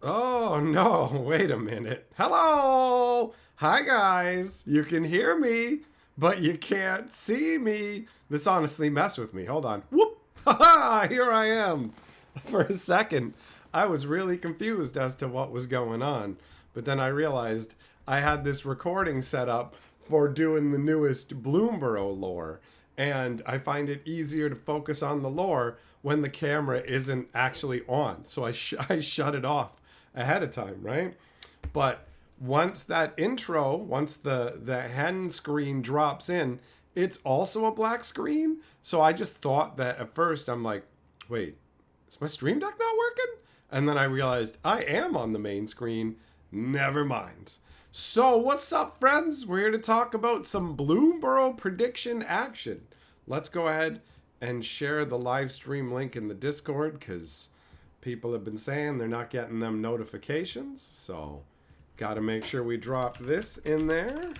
Oh no, wait a minute. Hello! Hi guys! You can hear me, but you can't see me. This honestly messed with me. Hold on. Whoop! Haha! Here I am. For a second, I was really confused as to what was going on. But then I realized I had this recording set up for doing the newest Bloomburrow lore. And I find it easier to focus on the lore when the camera isn't actually on. So I shut it off ahead of time, right? But once that intro, once the hen screen drops in, it's also a black screen. So I just thought that at first I'm like, wait, is my stream deck not working? And then I realized I am on the main screen. Never mind. So what's up, friends? We're here to talk about some Bloomburrow prediction action. Let's go ahead and share the live stream link in the Discord because people have been saying they're not getting them notifications. So got to make sure we drop this in there.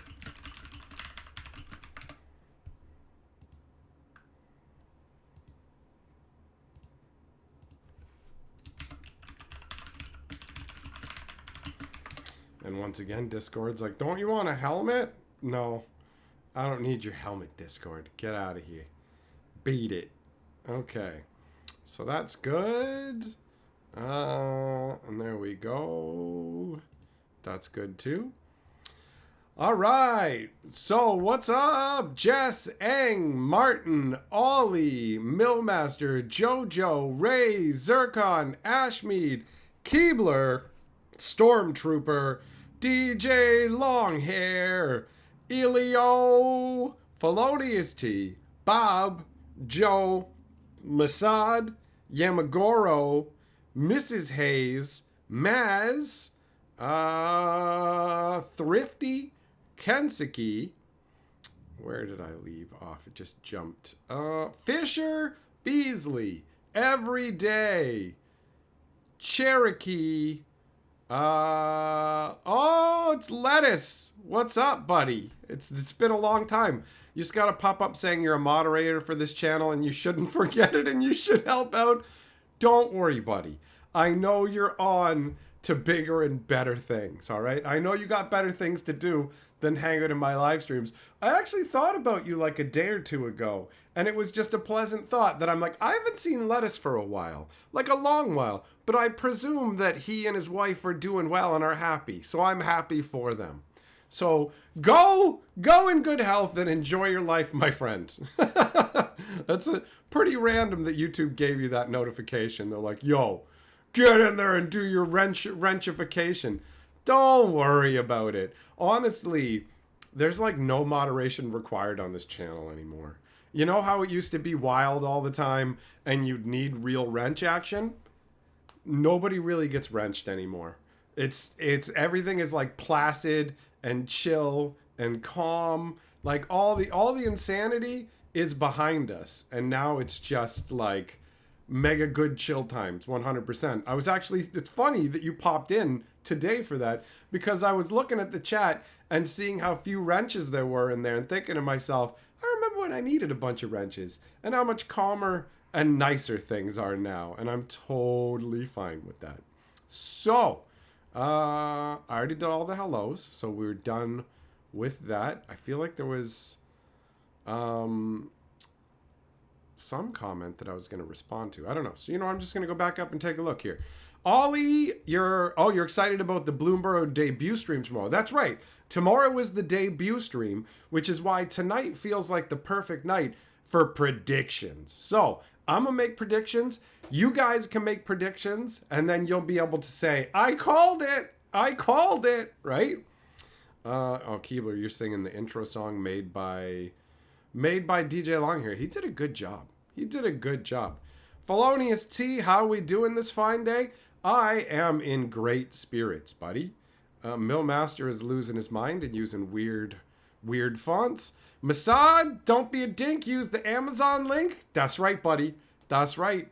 And once again, Discord's like, don't you want a helmet? No, I don't need your helmet, Discord. Get out of here. Beat it. Okay. So that's good. And there we go. That's good too. All right. So what's up? Jess, Eng, Martin, Ollie, Millmaster, Jojo, Ray, Zircon, Ashmead, Keebler, Stormtrooper, DJ Longhair, Elio, Felonious T, Bob, Joe, Masad, Yamagoro, Mrs. Hayes, Maz, Thrifty, Kensuke. Where did I leave off? It just jumped. Fisher, Beasley, Everyday, Cherokee. Oh, it's Lettuce. What's up, buddy? It's been a long time. You just gotta pop up saying you're a moderator for this channel and you shouldn't forget it and you should help out. Don't worry, buddy. I know you're on to bigger and better things, all right? I know you got better things to do than hang out in my live streams. I actually thought about you like a day or two ago, and it was just a pleasant thought that I'm like, I haven't seen Lettuce for a while, like a long while, but I presume that he and his wife are doing well and are happy, so I'm happy for them. So go in good health and enjoy your life, my friend. That's a pretty random that YouTube gave you that notification. They're like, yo, get in there and do your wrenchification. Don't worry about it. Honestly, there's like no moderation required on this channel anymore. You know how it used to be wild all the time and you'd need real wrench action? Nobody really gets wrenched anymore. It's everything is like placid and chill and calm. Like all the insanity is behind us, and now it's just like mega good chill times 100%. I was actually, it's funny that you popped in today for that because I was looking at the chat and seeing how few wrenches there were in there and thinking to myself, I remember when I needed a bunch of wrenches and how much calmer and nicer things are now, and I'm totally fine with that. So I already did all the hellos, so we're done with that. I feel like there was some comment that I was going to respond to. I don't know. So, I'm just going to go back up and take a look here. Ollie, you're excited about the Bloomburrow debut stream tomorrow. That's right. Tomorrow is the debut stream, which is why tonight feels like the perfect night for predictions. So, I'm going to make predictions. You guys can make predictions, and then you'll be able to say, I called it. I called it, right? Keebler, you're singing the intro song made by DJ Longhair. He did a good job. Felonious T, how we doing this fine day? I am in great spirits, buddy. Millmaster is losing his mind and using weird fonts. Masad, don't be a dink. Use the Amazon link. That's right, buddy. That's right.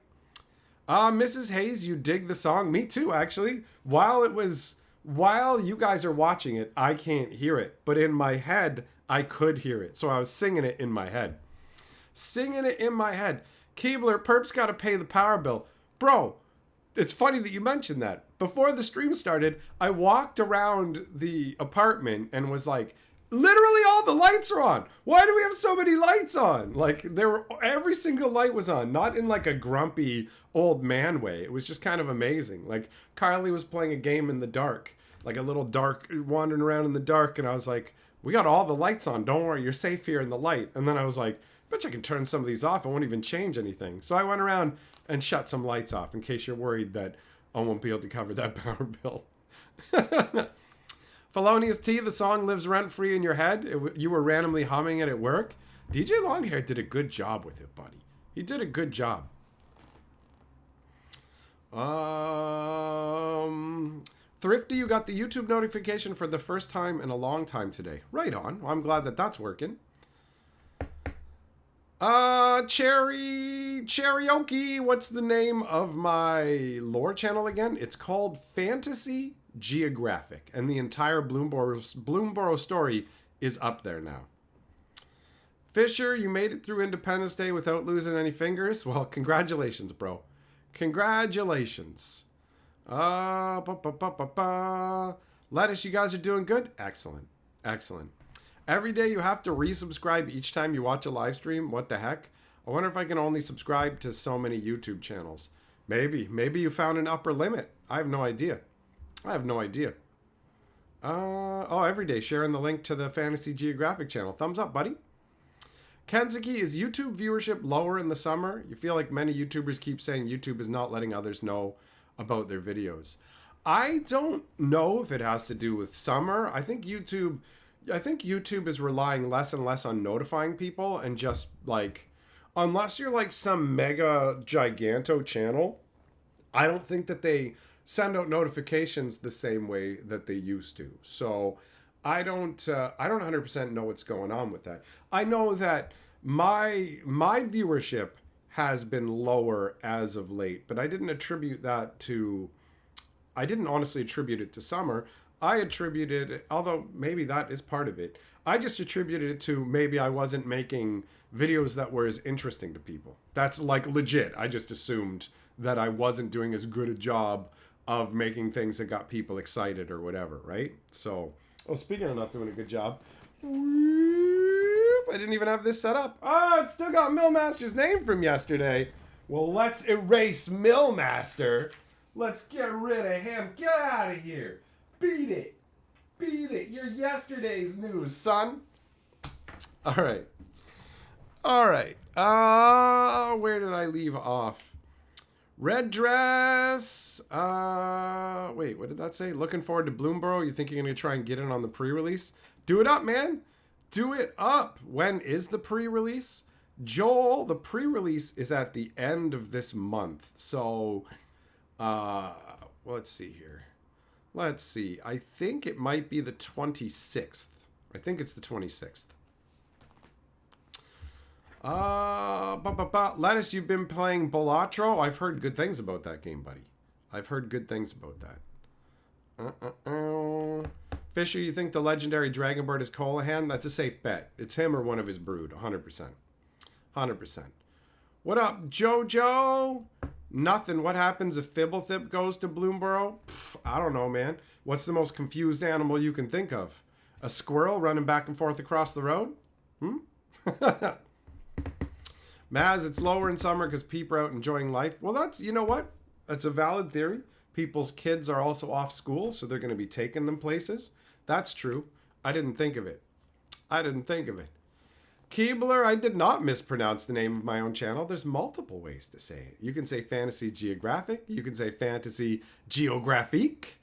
Mrs. Hayes, you dig the song? Me too, actually. While you guys are watching it, I can't hear it. But in my head, I could hear it. So I was singing it in my head. Keebler, Perp's got to pay the power bill. Bro, it's funny that you mentioned that. before the stream started, I walked around the apartment and was like, literally all the lights are on. Why do we have so many lights on? Like, every single light was on, not in like a grumpy old man way. It was just kind of amazing. Like, Carly was playing a game in the dark, like a little dark, wandering around in the dark, and I was like, we got all the lights on. Don't worry, you're safe here in the light. And then I was like, bet you I can turn some of these off. I won't even change anything. So I went around and shut some lights off in case you're worried that I won't be able to cover that power bill. Felonious T, the song lives rent-free in your head. You were randomly humming it at work. DJ Longhair did a good job with it, buddy. He did a good job. Thrifty, you got the YouTube notification for the first time in a long time today. Right on. Well, I'm glad that that's working. Cherokee, what's the name of my lore channel again? It's called Fantasy Geographic, and the entire Bloomburrow story is up there now. Fisher, you made it through Independence Day without losing any fingers. Well, congratulations, bro. Congratulations. Lettuce, you guys are doing good? Excellent. Excellent. Every day you have to resubscribe each time you watch a live stream? What the heck? I wonder if I can only subscribe to so many YouTube channels. Maybe you found an upper limit. I have no idea. Every day sharing the link to the Fantasy Geographic channel. Thumbs up, buddy. Kenzuki, is YouTube viewership lower in the summer? You feel like many YouTubers keep saying YouTube is not letting others know about their videos. I don't know if it has to do with summer. I think YouTube is relying less and less on notifying people, and just like, unless you're like some mega giganto channel, I don't think that they send out notifications the same way that they used to. So I don't 100% know what's going on with that. I know that my viewership has been lower as of late, but I didn't honestly attribute it to summer. I attributed it, although maybe that is part of it, I just attributed it to maybe I wasn't making videos that were as interesting to people. That's like legit. I just assumed that I wasn't doing as good a job of making things that got people excited or whatever, right? So, speaking of not doing a good job, I didn't even have this set up. It's still got Millmaster's name from yesterday. Well, let's erase Millmaster. Let's get rid of him. Get out of here. Beat it. You're yesterday's news, son. All right. Where did I leave off? Red dress. Wait, what did that say? Looking forward to Bloomburrow. You think you're going to try and get in on the pre-release? Do it up, man. Do it up. When is the pre-release? Joel, the pre-release is at the end of this month. So, let's see here. Let's see. I think it might be the 26th. I think it's the 26th. Lettuce, you've been playing Balatro. I've heard good things about that game, buddy. I've heard good things about that. Fisher, you think the legendary Dragonbird is Colahan? That's a safe bet. It's him or one of his brood. 100%. 100%. What up, Jojo? Nothing. What happens if Fibblethip goes to Bloomburrow? I don't know, man. What's the most confused animal you can think of? A squirrel running back and forth across the road? Maz, it's lower in summer because people are out enjoying life. Well, you know what? That's a valid theory. People's kids are also off school, so they're going to be taking them places. That's true. I didn't think of it. Keebler, I did not mispronounce the name of my own channel. There's multiple ways to say it. You can say Fantasy Geographic. You can say Fantasy Geographique.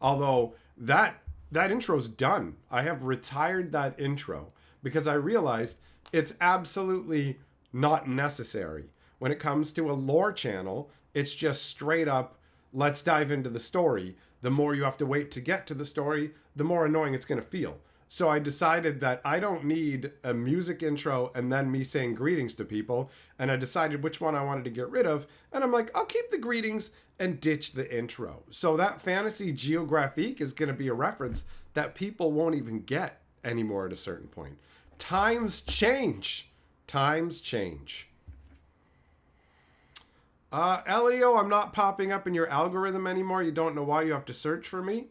Although that intro's done. I have retired that intro because I realized it's absolutely not necessary. When it comes to a lore channel, it's just straight up, let's dive into the story. The more you have to wait to get to the story, the more annoying it's going to feel. So I decided that I don't need a music intro and then me saying greetings to people. And I decided which one I wanted to get rid of. And I'm like, I'll keep the greetings and ditch the intro. So that Fantasy Geographique is going to be a reference that people won't even get anymore at a certain point. Times change. Elio, I'm not popping up in your algorithm anymore. You don't know why you have to search for me.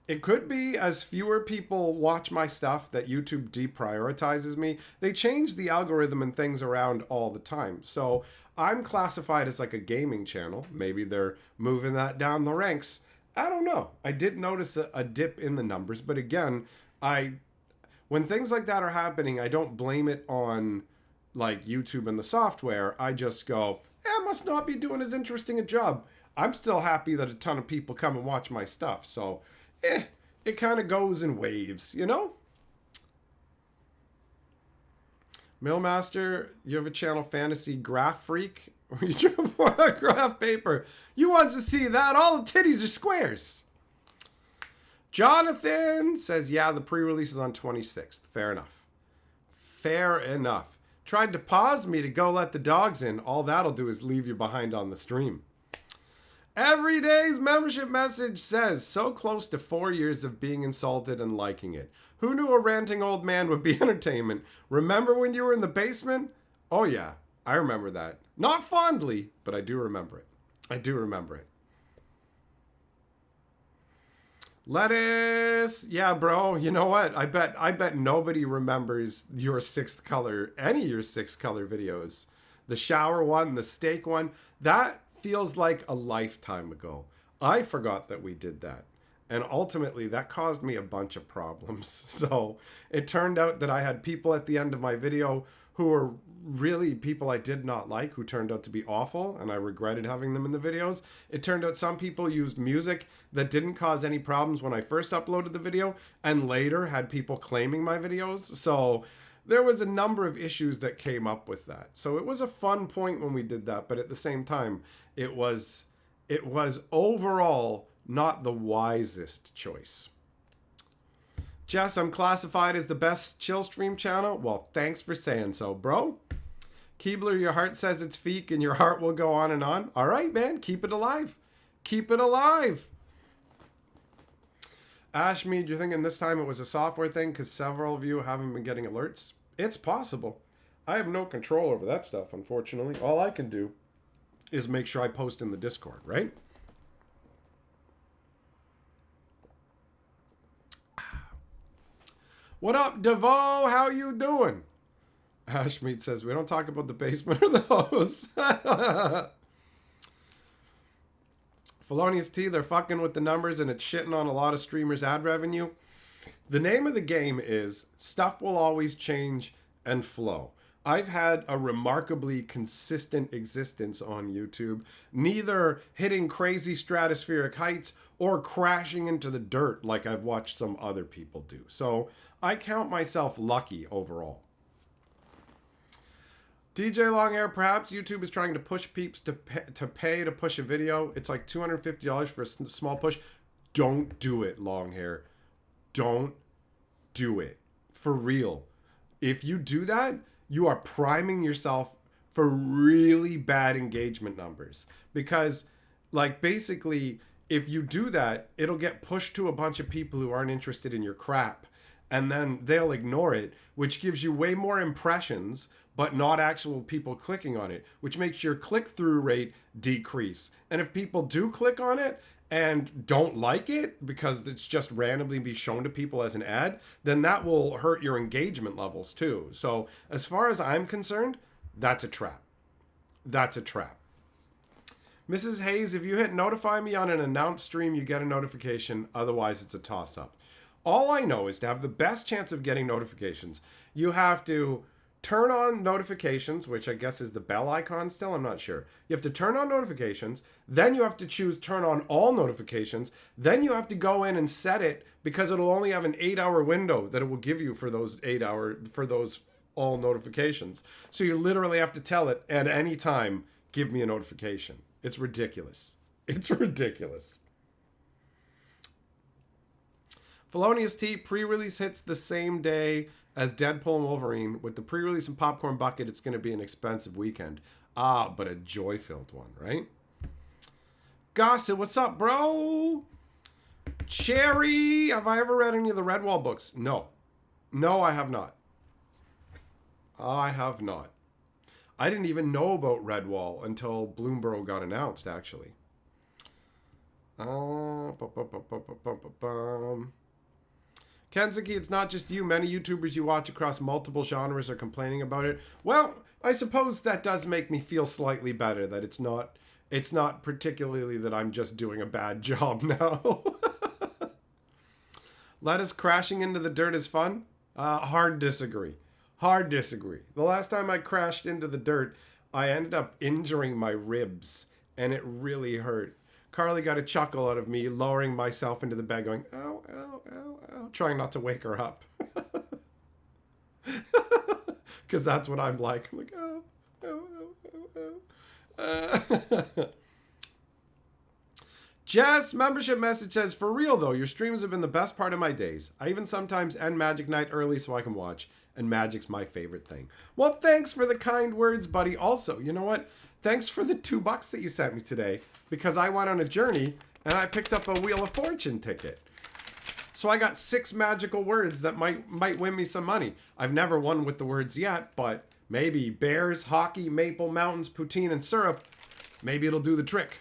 It could be as fewer people watch my stuff that YouTube deprioritizes me. They change the algorithm and things around all the time. So I'm classified as like a gaming channel. Maybe they're moving that down the ranks. I don't know. I did notice a dip in the numbers, but again, when things like that are happening, I don't blame it on like YouTube and the software. I just go, I must not be doing as interesting a job. I'm still happy that a ton of people come and watch my stuff. So, it kind of goes in waves, you know? Millmaster, you have a channel, Fantasy Graph Freak. You report a graph paper. You want to see that? All the titties are squares. Jonathan says, yeah, the pre-release is on 26th. Fair enough. Fair enough. Tried to pause me to go let the dogs in. All that'll do is leave you behind on the stream. Every day's membership message says, so close to 4 years of being insulted and liking it. Who knew a ranting old man would be entertainment? Remember when you were in the basement? Oh yeah, I remember that. Not fondly, but I do remember it. I do remember it. Lettuce. Yeah, bro. You know what? I bet nobody remembers your sixth color, any of your sixth color videos. The shower one, the steak one. That feels like a lifetime ago. I forgot that we did that. And ultimately, that caused me a bunch of problems. So it turned out that I had people at the end of my video who were really people I did not like, who turned out to be awful, and I regretted having them in the videos. It turned out some people used music that didn't cause any problems when I first uploaded the video, and later had people claiming my videos. So there was a number of issues that came up with that. So it was a fun point when we did that, but at the same time, it was overall not the wisest choice. Jess, I'm classified as the best chill stream channel. Well, thanks for saying so, bro. Keebler, your heart says it's feek and your heart will go on and on. All right, man, keep it alive. Keep it alive. Ashmead, you're thinking this time it was a software thing because several of you haven't been getting alerts? It's possible. I have no control over that stuff, unfortunately. All I can do is make sure I post in the Discord, right? What up, Devo? How you doing? Ashmead says, we don't talk about the basement or the hose. Felonious T, they're fucking with the numbers and it's shitting on a lot of streamers' ad revenue. The name of the game is stuff will always change and flow. I've had a remarkably consistent existence on YouTube, neither hitting crazy stratospheric heights or crashing into the dirt like I've watched some other people do. So I count myself lucky overall. DJ Longhair, perhaps YouTube is trying to push peeps to pay to push a video. It's like $250 for a small push. Don't do it, Longhair. Don't do it. For real. If you do that, you are priming yourself for really bad engagement numbers. Because, like, basically, if you do that, it'll get pushed to a bunch of people who aren't interested in your crap. And then they'll ignore it, which gives you way more impressions, but not actual people clicking on it, which makes your click-through rate decrease. And if people do click on it and don't like it because it's just randomly be shown to people as an ad, then that will hurt your engagement levels too. So as far as I'm concerned, that's a trap. That's a trap. Mrs. Hayes, if you hit notify me on an announced stream, you get a notification. Otherwise, it's a toss-up. All I know is to have the best chance of getting notifications, you have to turn on notifications, which I guess is the bell icon still. I'm not sure. You have to turn on notifications. Then you have to choose turn on all notifications. Then you have to go in and set it because it'll only have an 8-hour window that it will give you for those all notifications. So you literally have to tell it at any time, give me a notification. It's ridiculous. It's ridiculous. Felonious T, pre-release hits the same day as Deadpool and Wolverine. With the pre-release and popcorn bucket, it's going to be an expensive weekend. Ah, but a joy-filled one, right? Gossip, what's up, bro? Cherry, have I ever read any of the Redwall books? No. No, I have not. I have not. I didn't even know about Redwall until Bloomburrow got announced, actually. Kenzuki, it's not just you. Many YouTubers you watch across multiple genres are complaining about it. Well, I suppose that does make me feel slightly better that it's not particularly that I'm just doing a bad job now. Lettuce crashing into the dirt is fun? Hard disagree. Hard disagree. The last time I crashed into the dirt, I ended up injuring my ribs, and it really hurt. Carly got a chuckle out of me, lowering myself into the bed, going, ow, ow, ow, ow, trying not to wake her up. Because that's what I'm like. I'm like, oh, oh, oh, oh, oh. Jess, membership message says, for real though, your streams have been the best part of my days. I even sometimes end Magic Night early so I can watch, and Magic's my favorite thing. Well, thanks for the kind words, buddy. Also, you know what? Thanks for the $2 that you sent me today, because I went on a journey and I picked up a Wheel of Fortune ticket. So I got 6 magical words that might win me some money. I've never won with the words yet, but maybe bears, hockey, maple, mountains, poutine, and syrup. Maybe it'll do the trick.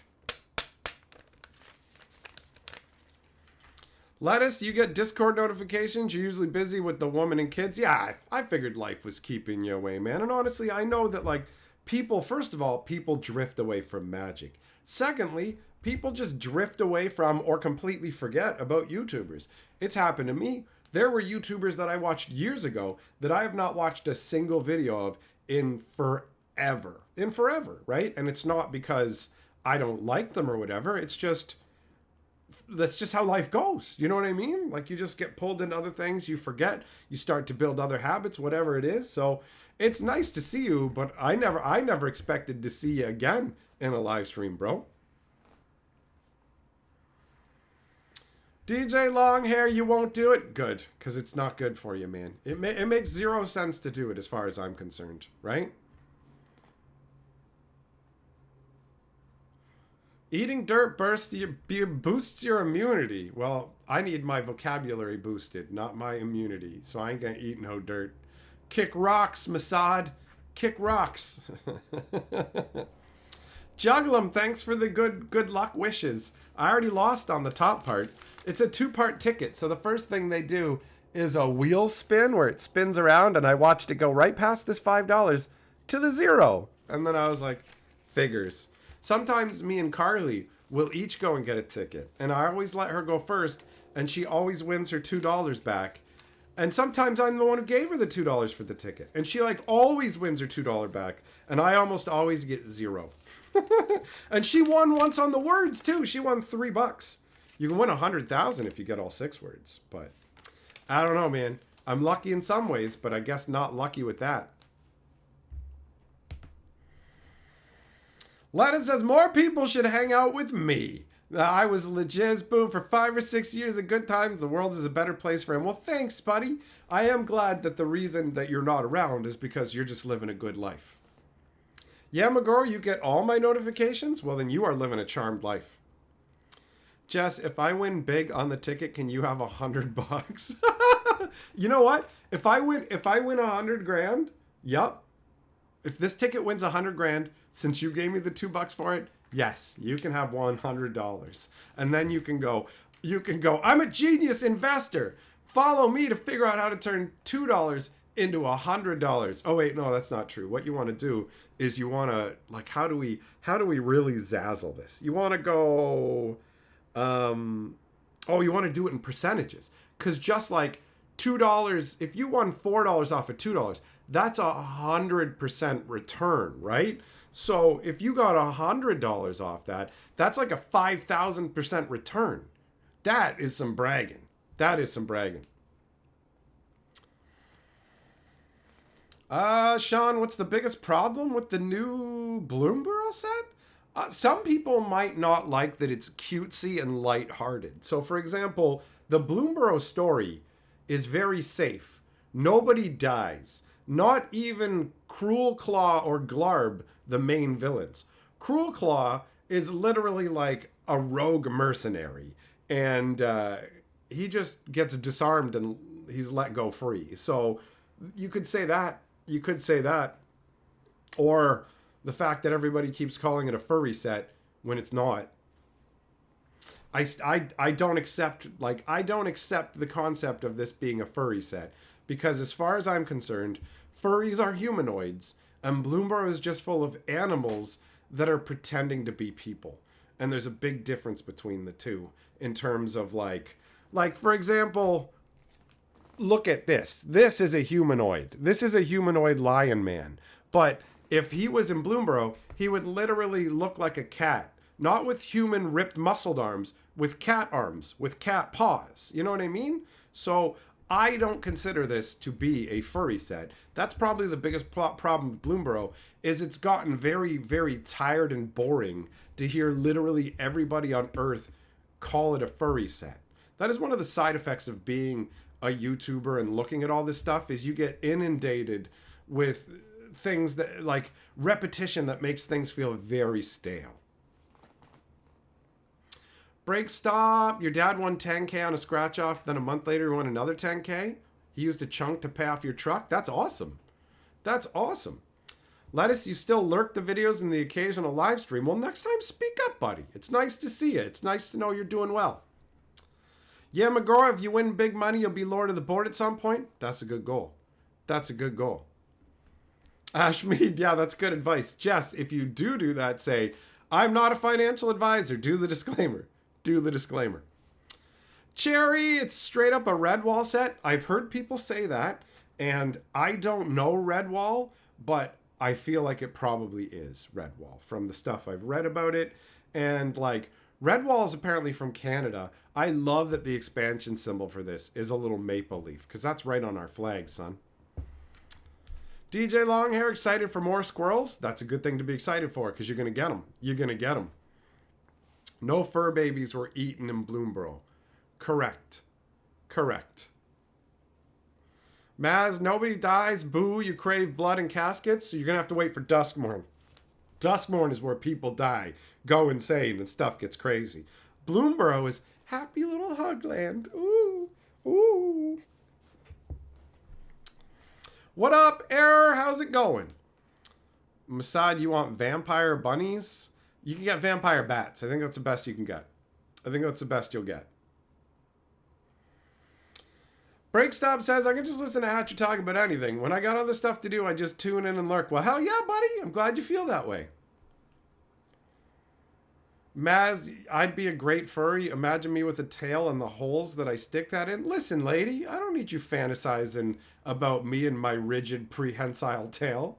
Lettuce, you get Discord notifications. You're usually busy with the woman and kids. Yeah, I figured life was keeping you away, man. And honestly, I know that, like, people, first of all, people drift away from Magic. Secondly, people just drift away from or completely forget about YouTubers. It's happened to me. There were YouTubers that I watched years ago that I have not watched a single video of in forever. In forever, right? And it's not because I don't like them or whatever. It's just, that's just how life goes. You know what I mean? Like, you just get pulled into other things. You forget. You start to build other habits, whatever it is. So it's nice to see you, but I never expected to see you again in a live stream, bro. DJ Longhair, you won't do it? Good, because it's not good for you, man. It makes 0 sense to do it as far as I'm concerned, right? Eating dirt boosts your immunity. Well, I need my vocabulary boosted, not my immunity. So I ain't gonna eat no dirt. Kick rocks, Masad. Kick rocks. Jugglem, thanks for the good luck wishes. I already lost on the top part. It's a 2-part ticket. So the first thing they do is a wheel spin where it spins around, and I watched it go right past this $5 to the 0. And then I was like, figures. Sometimes me and Carly will each go and get a ticket, and I always let her go first, and she always wins her $2 back. And sometimes I'm the one who gave her the $2 for the ticket, and she like always wins her $2 back, and I almost always get 0. And she won once on the words too. She won $3. You can win 100,000 if you get all 6 words, but I don't know, man. I'm lucky in some ways, but I guess not lucky with that. Lettuce says, more people should hang out with me. I was legit boo for 5 or 6 years of good times. The world is a better place for him. Well, thanks, buddy. I am glad that the reason that you're not around is because you're just living a good life. Yeah, Magoro, you get all my notifications? Well, then you are living a charmed life. Jess, if I win big on the ticket, can you have $100? You know what? If I win 100 grand, yep. If this ticket wins 100 grand, since you gave me the $2 for it, yes, you can have $100. And then you can go, I'm a genius investor. Follow me to figure out how to turn $2 into $100. Oh wait, no, that's not true. What you want to do is you want to, like, how do we really zazzle this? You want to go, you want to do it in percentages. Because just like $2, if you won $4 off of $2, that's 100% return, right? So if you got $100 off that, that's like a 5,000% return. That is some bragging. That is some bragging. Sean, what's the biggest problem with the new Bloomburrow set? Some people might not like that it's cutesy and lighthearted. So for example, the Bloomburrow story is very safe. Nobody dies. Not even Cruel Claw or Glarb, the main villains. Cruel Claw is literally like a rogue mercenary, and he just gets disarmed and he's let go free. So you could say that. You could say that. Or the fact that everybody keeps calling it a furry set when it's not. I don't accept, like, I don't accept the concept of this being a furry set, because as far as I'm concerned, furries are humanoids, and Bloomburrow is just full of animals that are pretending to be people. And there's a big difference between the two in terms of like for example, look at this. This is a humanoid. This is a humanoid lion man. But if he was in Bloomburrow, he would literally look like a cat. Not with human ripped muscled arms, with cat arms, with cat paws. You know what I mean? So I don't consider this to be a furry set. That's probably the biggest problem with Bloomburrow, is it's gotten very, very tired and boring to hear literally everybody on Earth call it a furry set. That is one of the side effects of being a YouTuber and looking at all this stuff, is you get inundated with things that, like, repetition that makes things feel very stale. Break stop. Your dad won 10K on a scratch off, then a month later he won another 10K. He used a chunk to pay off your truck. That's awesome. That's awesome. Lettuce, you still lurk the videos and the occasional live stream. Well, next time, speak up, buddy. It's nice to see you. It's nice to know you're doing well. Yeah, McGraw, if you win big money, you'll be lord of the board at some point. That's a good goal. That's a good goal. Ashmead, yeah, that's good advice. Jess, if you do that, say, I'm not a financial advisor. Do the disclaimer. Do the disclaimer. Cherry, it's straight up a Redwall set. I've heard people say that, and I don't know Redwall, but I feel like it probably is Redwall from the stuff I've read about it. And like, Redwall is apparently from Canada. I love that the expansion symbol for this is a little maple leaf, because that's right on our flag, son. DJ Longhair, excited for more squirrels? That's a good thing to be excited for, because you're going to get them. You're going to get them. No fur babies were eaten in Bloomburrow. Correct. Correct. Maz, nobody dies. Boo, you crave blood and caskets, so you're going to have to wait for Duskmorn. Duskmorn is where people die, go insane, and stuff gets crazy. Bloomburrow is happy little hugland. Ooh. Ooh. What up, Error? How's it going? Masad, you want vampire bunnies? You can get vampire bats. I think that's the best you can get. I think that's the best you'll get. Breakstop says, I can just listen to Hatcher talk about anything. When I got other stuff to do, I just tune in and lurk. Well, hell yeah, buddy. I'm glad you feel that way. Maz, I'd be a great furry. Imagine me with a tail and the holes that I stick that in. Listen, lady, I don't need you fantasizing about me and my rigid prehensile tail.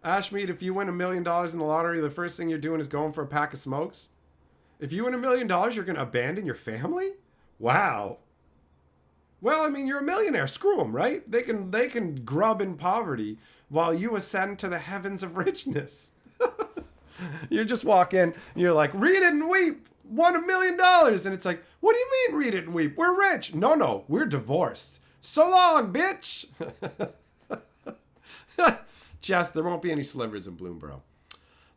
Ashmead, if you win $1 million in the lottery, the first thing you're doing is going for a pack of smokes? If you win $1 million, you're going to abandon your family? Wow. Well, I mean, you're a millionaire. Screw them, right? They can grub in poverty while you ascend to the heavens of richness. You just walk in and you're like, read it and weep. Won $1 million. And it's like, what do you mean read it and weep? We're rich. No, we're divorced. So long, bitch. Jess, there won't be any slivers in Bloomburrow.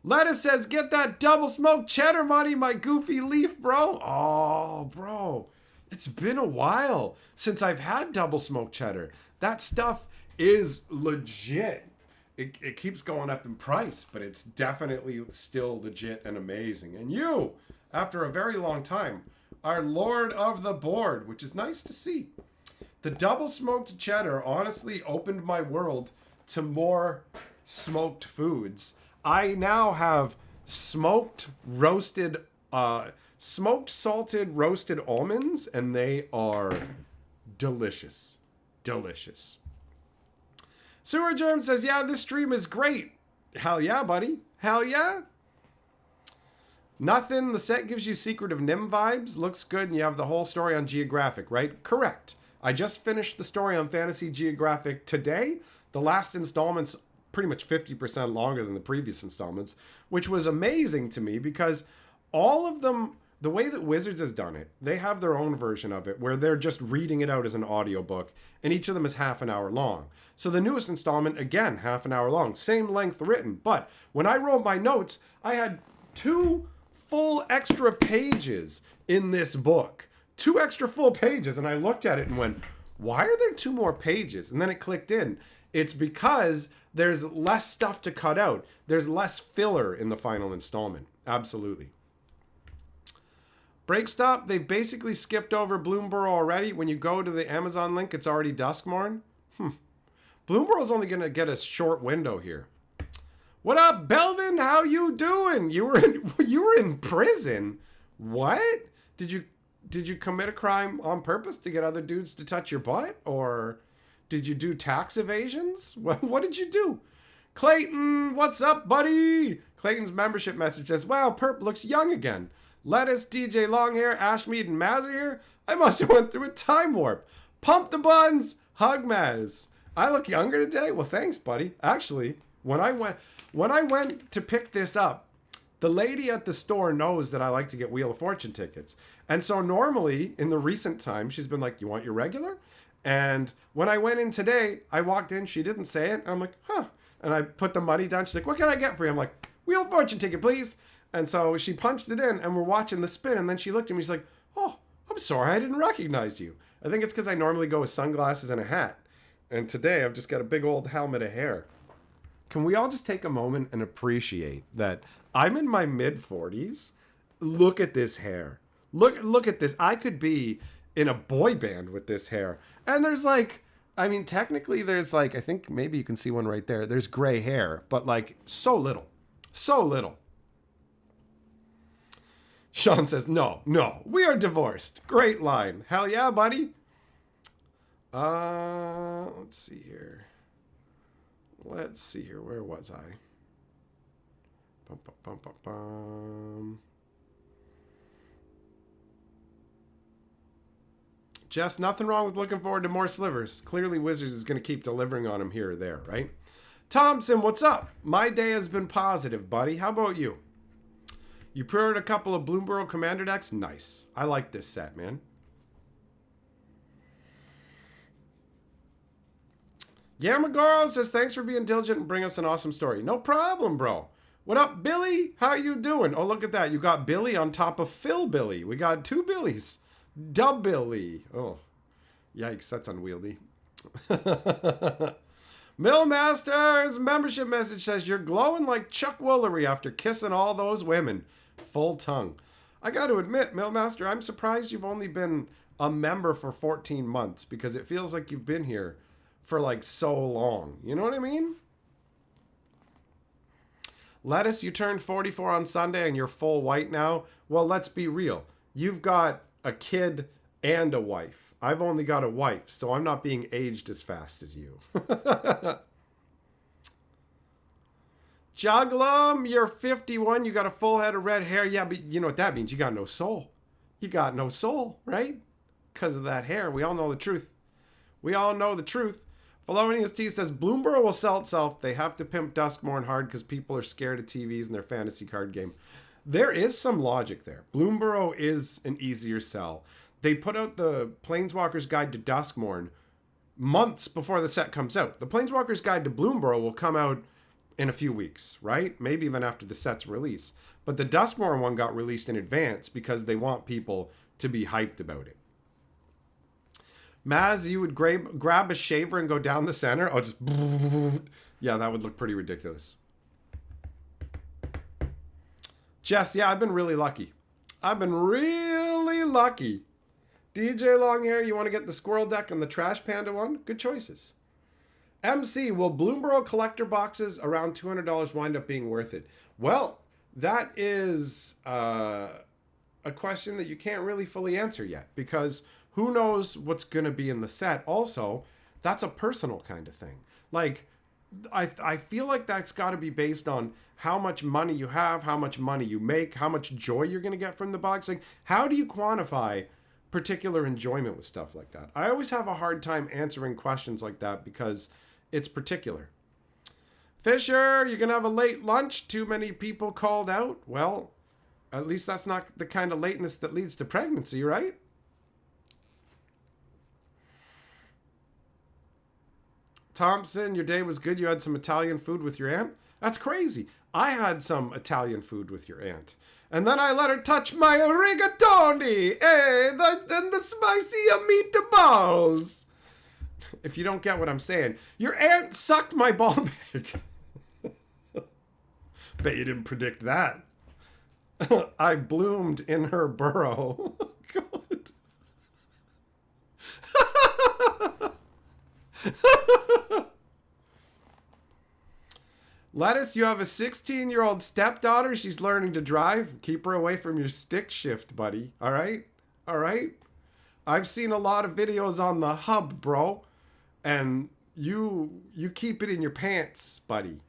Lettuce says, get that double smoked cheddar money, my goofy leaf, bro. Oh, bro. It's been a while since I've had double smoked cheddar. That stuff is legit. It keeps going up in price, but it's definitely still legit and amazing. And you, after a very long time, are lord of the board, which is nice to see. The double smoked cheddar honestly opened my world to more smoked foods. I now have smoked salted roasted almonds, and they are delicious. Delicious. Sewer Germ says, yeah, this stream is great. Hell yeah, buddy. Hell yeah. Nothing. The set gives you Secret of Nim vibes. Looks good, and you have the whole story on Geographic, right? Correct. I just finished the story on Fantasy Geographic today. The last installment's pretty much 50% longer than the previous installments, which was amazing to me because all of them, the way that Wizards has done it, they have their own version of it where they're just reading it out as an audiobook, and each of them is half an hour long. So the newest installment, again, half an hour long, same length written. But when I wrote my notes, I had 2 full extra pages in this book. 2 extra full pages. And I looked at it and went, why are there 2 more pages? And then it clicked in. It's because there's less stuff to cut out. There's less filler in the final installment. Absolutely. Break stop, they've basically skipped over Bloomburrow already. When you go to the Amazon link, it's already Duskmorn. Bloomburrow's only going to get a short window here. What up, Belvin? How you doing? You were in prison. What? Did you commit a crime on purpose to get other dudes to touch your butt? Or did you do tax evasions? What did you do? Clayton, what's up, buddy? Clayton's membership message says, wow, Perp looks young again. Lettuce, DJ Longhair, Ashmead, and Maz are here. I must have went through a time warp. Pump the buns. Hug Maz. I look younger today? Well, thanks, buddy. Actually, when I went to pick this up, the lady at the store knows that I like to get Wheel of Fortune tickets. And so normally, in the recent time, she's been like, you want your regular? And when I went in today, I walked in, she didn't say it. And I'm like, huh. And I put the money down. She's like, what can I get for you? I'm like, Wheel of Fortune ticket, please. And so she punched it in, and we're watching the spin. And then she looked at me. She's like, oh, I'm sorry. I didn't recognize you. I think it's because I normally go with sunglasses and a hat. And today, I've just got a big old helmet of hair. Can we all just take a moment and appreciate that I'm in my mid-40s? Look at this hair. Look at this. I could be in a boy band with this hair. And there's like, I mean, technically there's like, I think maybe you can see one right there. There's gray hair, but like so little. So little. Sean says, no, we are divorced. Great line. Hell yeah, buddy. Let's see here. Where was I? Jess, nothing wrong with looking forward to more slivers. Clearly Wizards is going to keep delivering on them here or there, right? Thompson, what's up? My day has been positive, buddy. How about you? You pre-ordered a couple of Bloomburrow Commander decks? Nice. I like this set, man. Yamagoro says, thanks for being diligent and bring us an awesome story. No problem, bro. What up, Billy? How you doing? Oh, look at that. You got Billy on top of Phil Billy. We got two Billies. Dub Billy. Oh, yikes. That's unwieldy. Millmaster's membership message says, you're glowing like Chuck Woolery after kissing all those women. Full tongue. I got to admit, Millmaster, I'm surprised you've only been a member for 14 months because it feels like you've been here for like so long. You know what I mean? Lettuce, you turned 44 on Sunday and you're full white now. Well, let's be real. You've got a kid and a wife. I've only got a wife, so I'm not being aged as fast as you. Juglum, you're 51. You got a full head of red hair. Yeah, but you know what that means. You got no soul. You got no soul, right? Because of that hair. We all know the truth. We all know the truth. Felonious T says, Bloomburrow will sell itself. They have to pimp Duskmorn hard because people are scared of TVs and their fantasy card game. There is some logic there. Bloomburrow is an easier sell. They put out the Planeswalker's Guide to Duskmorn months before the set comes out. The Planeswalker's Guide to Bloomburrow will come out in a few weeks, right? Maybe even after the set's release. But the Duskmorn one got released in advance because they want people to be hyped about it. Maz, you would grab a shaver and go down the center? Oh, just... Yeah, that would look pretty ridiculous. Jess, yeah, I've been really lucky. DJ Longhair, you want to get the Squirrel deck and the Trash Panda one? Good choices. MC, will Bloomburrow collector boxes around $200 wind up being worth it? Well, that is a question that you can't really fully answer yet because who knows what's going to be in the set. Also, that's a personal kind of thing. Like, I feel like that's got to be based on how much money you have, how much money you make, how much joy you're going to get from the box. Like, how do you quantify particular enjoyment with stuff like that? I always have a hard time answering questions like that because it's particular. Fisher, you're going to have a late lunch. Too many people called out. Well, at least that's not the kind of lateness that leads to pregnancy, right? Thompson, your day was good. You had some Italian food with your aunt. That's crazy. I had some Italian food with your aunt. And then I let her touch my rigatoni. Hey, and the spicy meatballs. If you don't get what I'm saying, your aunt sucked my ball bag. Bet you didn't predict that. I bloomed in her burrow. God. Lettuce, you have a 16-year-old stepdaughter. She's learning to drive. Keep her away from your stick shift, buddy. All right? All right? I've seen a lot of videos on the hub, bro. And you keep it in your pants, buddy.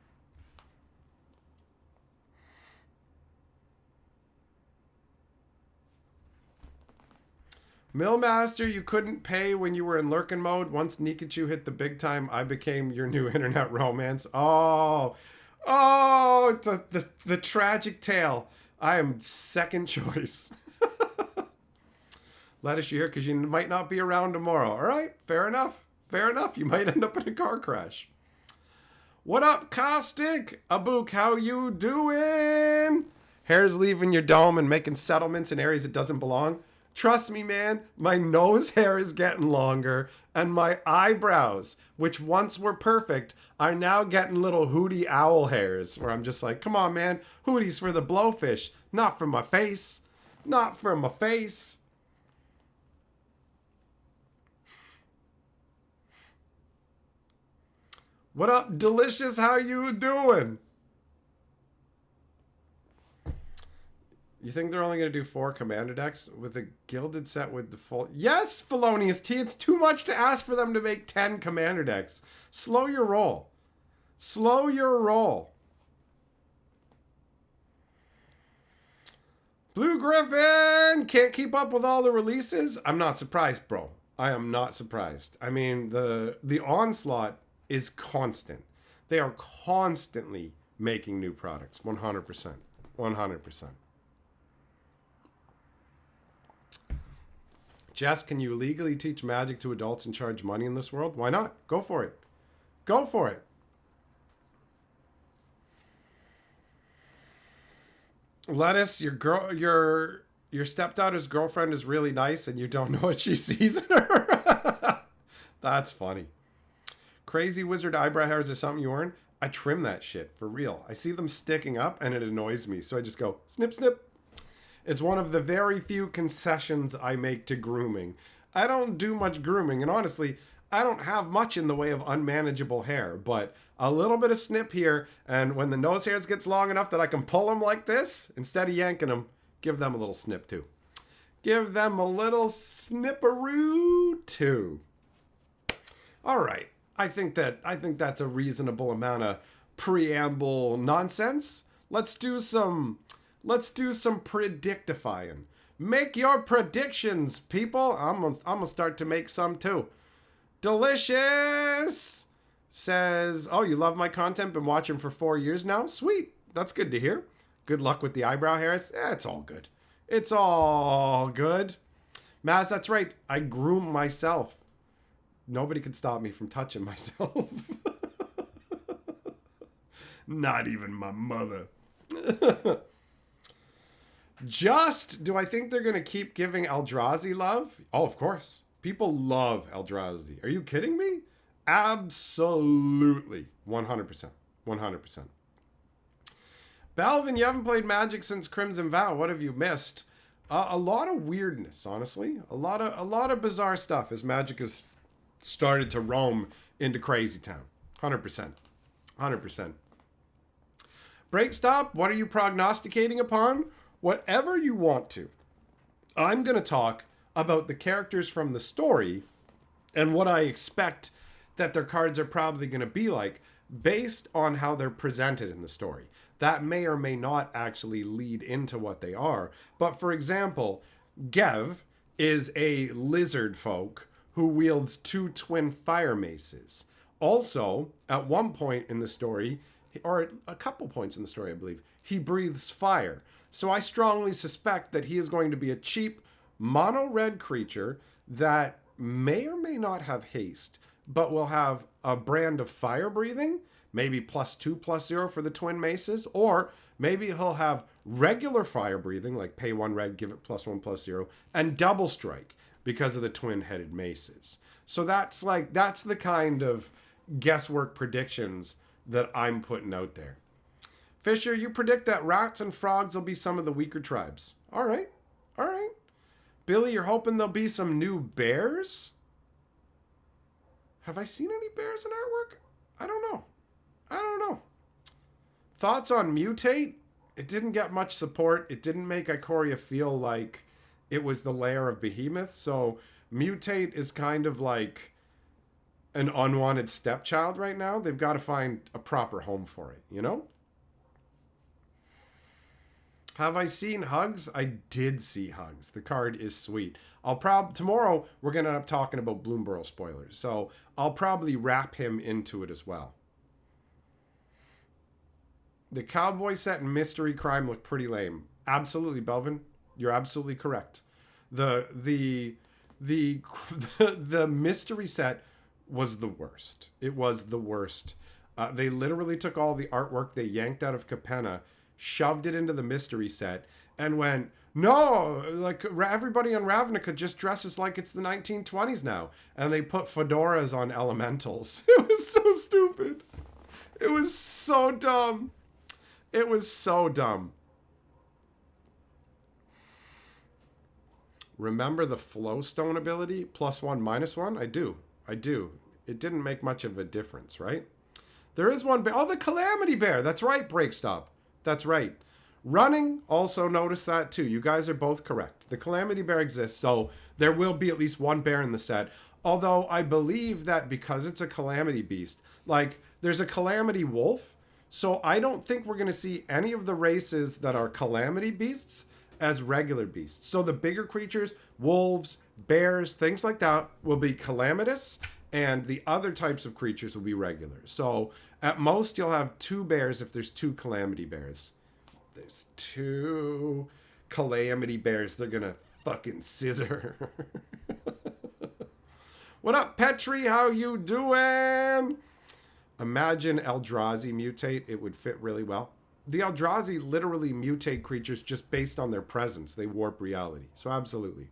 Millmaster, you couldn't pay when you were in lurking mode. Once Nikachu hit the big time, I became your new internet romance. Oh, the tragic tale. I am second choice. Lettuce, you here because you might not be around tomorrow. All right, fair enough. Fair enough. You might end up in a car crash. What up, Caustic? Abook, how you doing? Hair's leaving your dome and making settlements in areas it doesn't belong. Trust me, man, my nose hair is getting longer, and my eyebrows, which once were perfect, are now getting little hootie owl hairs, where I'm just like, come on, man, hooties for the blowfish, not for my face. Not for my face. What up, Delicious? How you doing? You think they're only going to do 4 commander decks with a gilded set with the full... Yes, Felonious T, it's too much to ask for them to make 10 commander decks. Slow your roll. Slow your roll. Blue Griffin can't keep up with all the releases. I'm not surprised, bro. I am not surprised. I mean, the onslaught is constant. They are constantly making new products. 100%. 100%. Jess, can you legally teach Magic to adults and charge money in this world? Why not? Go for it. Go for it. Lettuce, your stepdaughter's girlfriend is really nice and you don't know what she sees in her. That's funny. Crazy wizard eyebrow hairs are something you earn? I trim that shit, for real. I see them sticking up and it annoys me, so I just go, snip, snip. It's one of the very few concessions I make to grooming. I don't do much grooming, and honestly, I don't have much in the way of unmanageable hair, but a little bit of snip here, and when the nose hairs gets long enough that I can pull them like this, instead of yanking them, give them a little snip too. Give them a little snipperoo too. All right. I think that's a reasonable amount of preamble nonsense. Let's do some predictifying. Make your predictions, people. I'm gonna start to make some too. Delicious says, oh, you love my content, been watching for 4 years now? Sweet. That's good to hear. Good luck with the eyebrow hairs. It's all good. It's all good. Maz, that's right. I groom myself. Nobody could stop me from touching myself. Not even my mother. Do I think they're going to keep giving Eldrazi love? Oh, of course. People love Eldrazi. Are you kidding me? Absolutely. 100%. 100%. Balvin, you haven't played Magic since Crimson Vow. What have you missed? A lot of weirdness, honestly. A lot of bizarre stuff as Magic has started to roam into Crazy Town. 100%. 100%. Break stop, what are you prognosticating upon? Whatever you want to. I'm going to talk about the characters from the story and what I expect that their cards are probably going to be like based on how they're presented in the story. That may or may not actually lead into what they are. But for example, Gev is a lizard folk who wields 2 twin fire maces. Also, at one point in the story, or a couple points in the story, I believe, he breathes fire. So I strongly suspect that he is going to be a cheap mono-red creature that may or may not have haste, but will have a brand of fire breathing, maybe +2/+0 for the twin maces, or maybe he'll have regular fire breathing, like pay 1 red, give it +1/+0, and double strike because of the twin-headed maces. So that's the kind of guesswork predictions that I'm putting out there. Fisher, you predict that rats and frogs will be some of the weaker tribes. All right. All right. Billy, you're hoping there'll be some new bears? Have I seen any bears in artwork? I don't know. I don't know. Thoughts on Mutate? It didn't get much support. It didn't make Ikoria feel like it was the lair of Behemoth. So Mutate is kind of like an unwanted stepchild right now. They've got to find a proper home for it, you know? Have I seen Hugs? I did see Hugs. The card is sweet. Tomorrow we're going to end up talking about Bloomburrow spoilers. So I'll probably wrap him into it as well. The cowboy set and mystery crime look pretty lame. Absolutely, Belvin. You're absolutely correct. The mystery set was the worst. It was the worst. They literally took all the artwork they yanked out of Capenna, shoved it into the mystery set, and went, no, like everybody on Ravnica just dresses like it's the 1920s now. And they put fedoras on elementals. It was so stupid. It was so dumb. It was so dumb. Remember the Flowstone ability? +1, -1? I do. It didn't make much of a difference, right? There is one bear. Oh, the Calamity Bear. That's right, Breakstop. That's right. Running, also notice that too. You guys are both correct. The Calamity Bear exists, so there will be at least one bear in the set. Although I believe that because it's a Calamity Beast, like there's a Calamity Wolf, so I don't think we're going to see any of the races that are Calamity Beasts as regular beasts. So the bigger creatures, wolves, bears, things like that, will be calamitous, and the other types of creatures will be regular. So at most, you'll have 2 bears if there's 2 Calamity Bears. There's 2 Calamity Bears. They're going to fucking scissor. What up, Petri? How you doing? Imagine Eldrazi mutate. It would fit really well. The Eldrazi literally mutate creatures just based on their presence. They warp reality. So absolutely.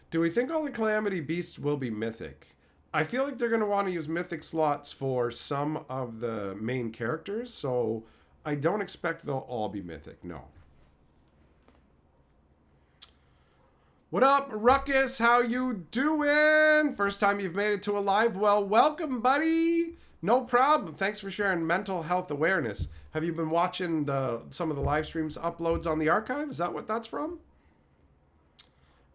Do we think all the Calamity Beasts will be mythic? I feel like they're going to want to use mythic slots for some of the main characters. So I don't expect they'll all be mythic. No. What up, Ruckus? How you doing? First time you've made it to a live? Well, welcome, buddy. No problem. Thanks for sharing mental health awareness. Have you been watching some of the live streams uploads on the archive? Is that what that's from?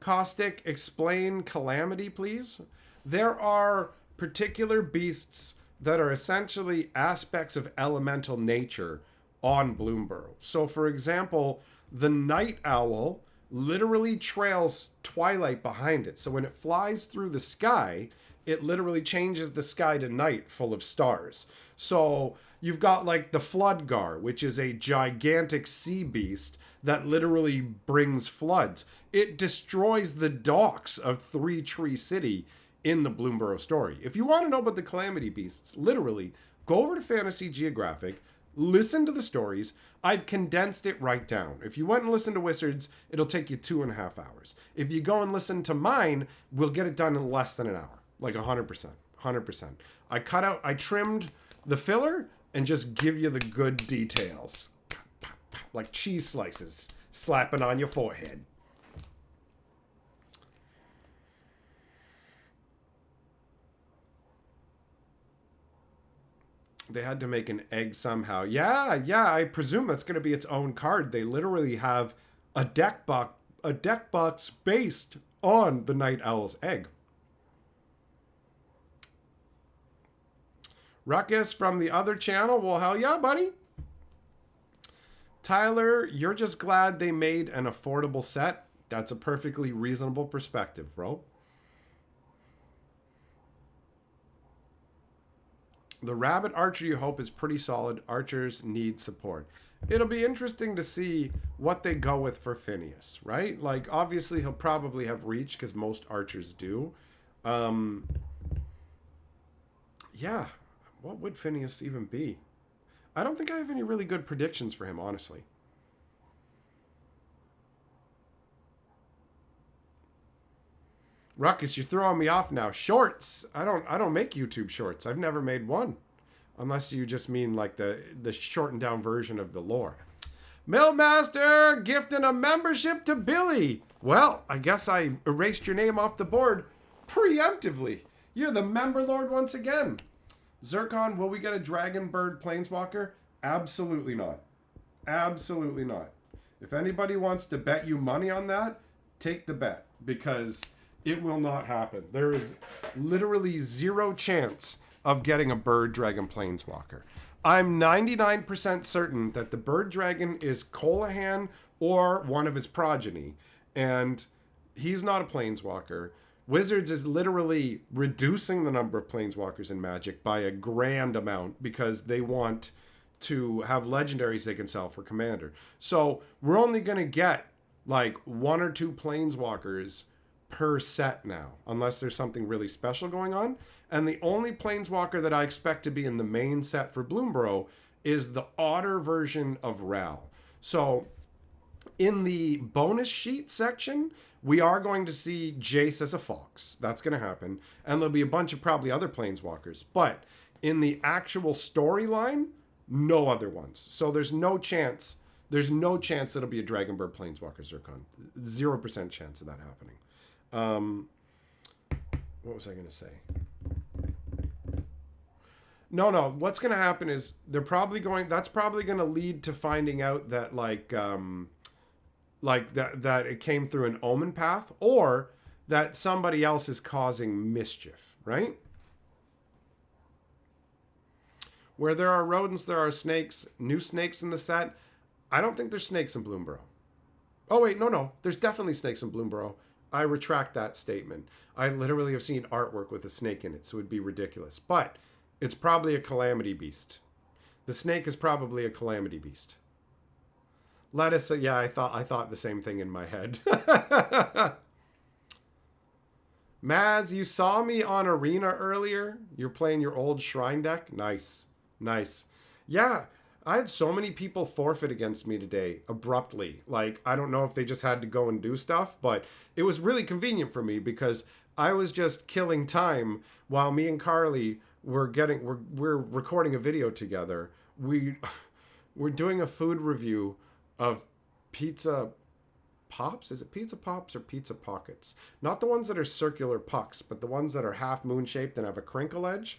Caustic, explain Calamity, please. There are particular beasts that are essentially aspects of elemental nature on Bloomburrow. So, for example, the Night Owl literally trails twilight behind it. So when it flies through the sky, it literally changes the sky to night full of stars. So you've got like the Floodgar, which is a gigantic sea beast that literally brings floods. It destroys the docks of Three Tree City in the Bloomburrow story. If you want to know about the Calamity Beasts, literally go over to Fantasy Geographic, listen to the stories. I've condensed it right down. If you went and listened to Wizards, it'll take you 2.5 hours. If you go and listen to mine, we'll get it done in less than an hour. Like 100%. 100%. I trimmed the filler and just give you the good details. Like cheese slices slapping on your forehead. They had to make an egg somehow. Yeah, I presume that's going to be its own card. They literally have a deck box based on the Night Owl's egg. Ruckus from the other channel. Well, hell yeah, buddy. Tyler, you're just glad they made an affordable set. That's a perfectly reasonable perspective, bro. The rabbit archer you hope is pretty solid. Archers need support. It'll be interesting to see what they go with for Phineas, right? Like, obviously, he'll probably have reach because most archers do. Yeah, what would Phineas even be? I don't think I have any really good predictions for him, honestly. Ruckus, you're throwing me off now. Shorts. I don't make YouTube shorts. I've never made one. Unless you just mean like the shortened down version of the lore. Millmaster gifting a membership to Billy. Well, I guess I erased your name off the board preemptively. You're the member lord once again. Zircon, will we get a Dragon Bird Planeswalker? Absolutely not. Absolutely not. If anybody wants to bet you money on that, take the bet, because it will not happen. There is literally zero chance of getting a Bird Dragon Planeswalker. I'm 99% certain that the Bird Dragon is Colahan or one of his progeny, and he's not a Planeswalker. Wizards is literally reducing the number of Planeswalkers in Magic by a grand amount because they want to have legendaries they can sell for Commander. So we're only going to get like 1 or 2 Planeswalkers per set now, unless there's something really special going on. And the only Planeswalker that I expect to be in the main set for Bloomburrow is the Otter version of Ral. So in the bonus sheet section, we are going to see Jace as a fox. That's going to happen. And there'll be a bunch of probably other Planeswalkers. But in the actual storyline, no other ones. So there's no chance it'll be a Dragonbird Planeswalker Zircon. 0% chance of that happening. What was I going to say? No. What's going to happen is that's probably going to lead to finding out that that it came through an omen path, or that somebody else is causing mischief, right? Where there are rodents, there are snakes. New snakes in the set. I don't think there's snakes in Bloomburrow. Oh, wait, no. There's definitely snakes in Bloomburrow. I retract that statement. I literally have seen artwork with a snake in it, so it would be ridiculous. But it's probably a calamity beast. The snake is probably a calamity beast. Lettuce, yeah, I thought the same thing in my head. Maz, you saw me on Arena earlier. You're playing your old Shrine deck. Nice. Yeah, I had so many people forfeit against me today abruptly. Like, I don't know if they just had to go and do stuff, but it was really convenient for me because I was just killing time while me and Carly we're recording a video together. We're doing a food review of pizza pops. Is it pizza pops or pizza pockets? Not the ones that are circular pucks, but the ones that are half moon shaped and have a crinkle edge.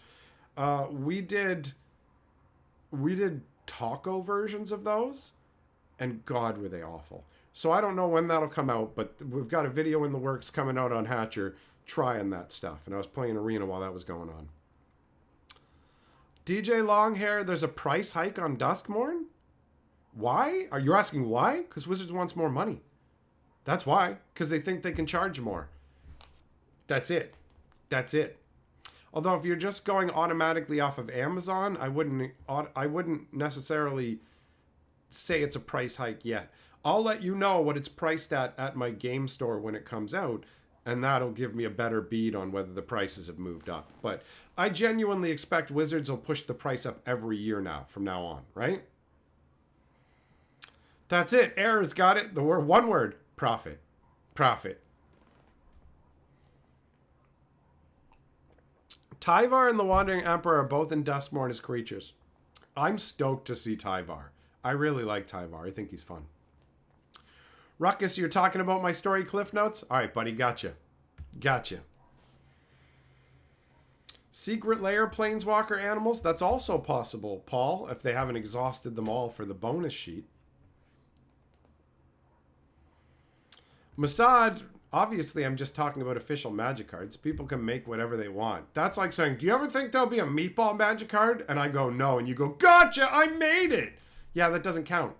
We did taco versions of those, and God, were they awful. So I don't know when that'll come out, but we've got a video in the works coming out on Hatcher trying that stuff, and I was playing Arena while that was going on. DJ Longhair, there's a price hike on Duskmourn? Why? Are you asking why? Because Wizards wants more money. That's why. Because they think they can charge more. That's it. Although if you're just going automatically off of Amazon, I wouldn't necessarily say it's a price hike yet. I'll let you know what it's priced at my game store when it comes out, and that'll give me a better bead on whether the prices have moved up. But I genuinely expect Wizards will push the price up every year now, from now on, right? That's it. Error's got it. One word. Profit. Tyvar and the Wandering Emperor are both in Duskmourn as creatures. I'm stoked to see Tyvar. I really like Tyvar. I think he's fun. Ruckus, you're talking about my story cliff notes? All right, buddy. Gotcha. Secret layer planeswalker animals? That's also possible, Paul, if they haven't exhausted them all for the bonus sheet. Masad, obviously I'm just talking about official Magic cards. People can make whatever they want. That's like saying, do you ever think there'll be a meatball Magic card? And I go, no. And you go, gotcha, I made it. Yeah, that doesn't count.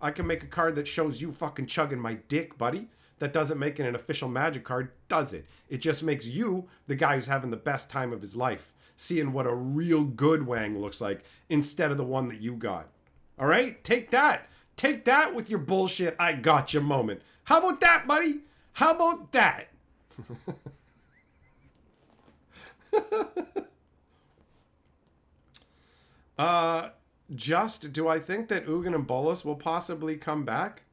I can make a card that shows you fucking chugging my dick, buddy. That doesn't make it an official Magic card, does it? It just makes you the guy who's having the best time of his life, seeing what a real good Wang looks like instead of the one that you got. All right? Take that. Take that with your bullshit I gotcha moment. How about that, buddy? How about that? Do I think that Ugin and Bolas will possibly come back?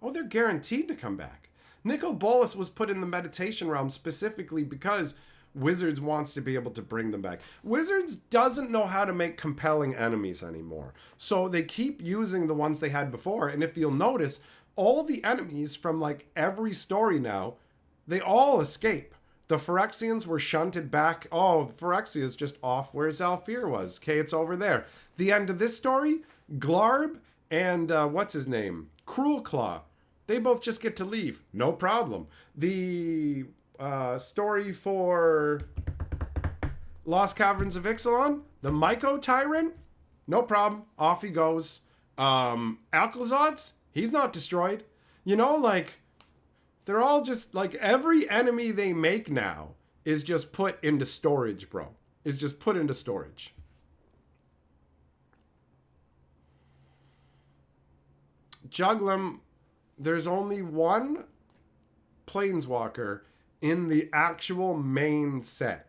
Oh, they're guaranteed to come back. Nicol Bolas was put in the meditation realm specifically because Wizards wants to be able to bring them back. Wizards doesn't know how to make compelling enemies anymore. So they keep using the ones they had before. And if you'll notice, all the enemies from like every story now, they all escape. The Phyrexians were shunted back. Oh, Phyrexia's just off where Zalfir was. Okay, it's over there. The end of this story, Glarb and what's his name? Cruel Claw. They both just get to leave. No problem. The story for Lost Caverns of Ixalan, the Myco Tyrant, no problem. Off he goes. Alcazotz, he's not destroyed. You know, like, they're all just, like, every enemy they make now is just put into storage, bro. Is just put into storage. Juglum, there's only one Planeswalker in the actual main set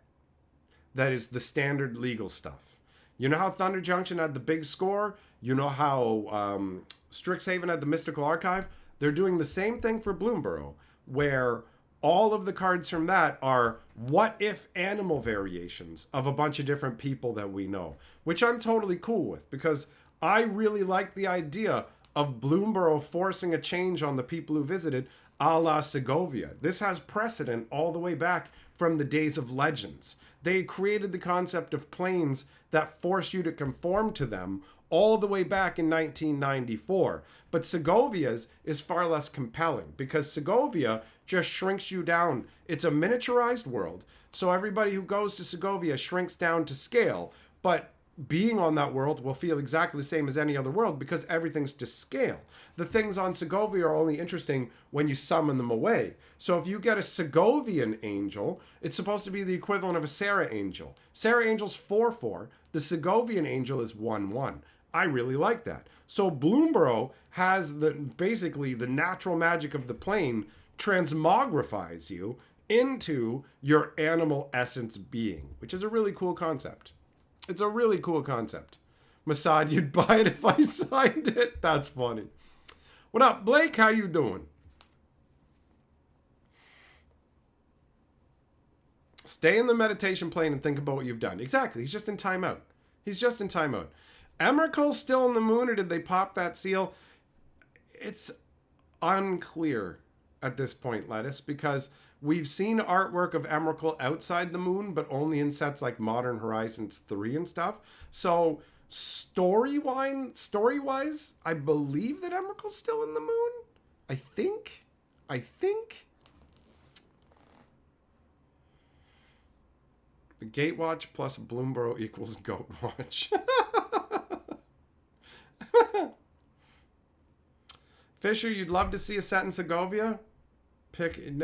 that is the standard legal stuff. You know how Thunder Junction had the big score? You know how Strixhaven had the Mystical Archive? They're doing the same thing for Bloomburrow, where all of the cards from that are what-if animal variations of a bunch of different people that we know, which I'm totally cool with, because I really like the idea of Bloomburrow forcing a change on the people who visited, a la Segovia. This has precedent all the way back from the days of Legends. They created the concept of planes that force you to conform to them all the way back in 1994. But Segovia's is far less compelling because Segovia just shrinks you down. It's a miniaturized world, so everybody who goes to Segovia shrinks down to scale, but being on that world will feel exactly the same as any other world because everything's to scale. The things on Segovia are only interesting when you summon them away. So if you get a Segovian angel, it's supposed to be the equivalent of a Sarah angel. Sarah angel's 4/4. The Segovian angel is 1/1. I really like that. So Bloomburrow has basically the natural magic of the plane transmogrifies you into your animal essence being, which is a really cool concept. It's a really cool concept. Masad, you'd buy it if I signed it? That's funny. What up, Blake? How you doing? Stay in the meditation plane and think about what you've done. Exactly. He's just in timeout. He's just in timeout. Emrakul's still in the moon, or did they pop that seal? It's unclear at this point, Lettuce, because we've seen artwork of Emrakul outside the moon, but only in sets like Modern Horizons 3 and stuff. So story-wise, I believe that Emrakul's still in the moon. I think. The Gatewatch plus Bloomburrow equals Goatwatch. Fisher, you'd love to see a set in Segovia?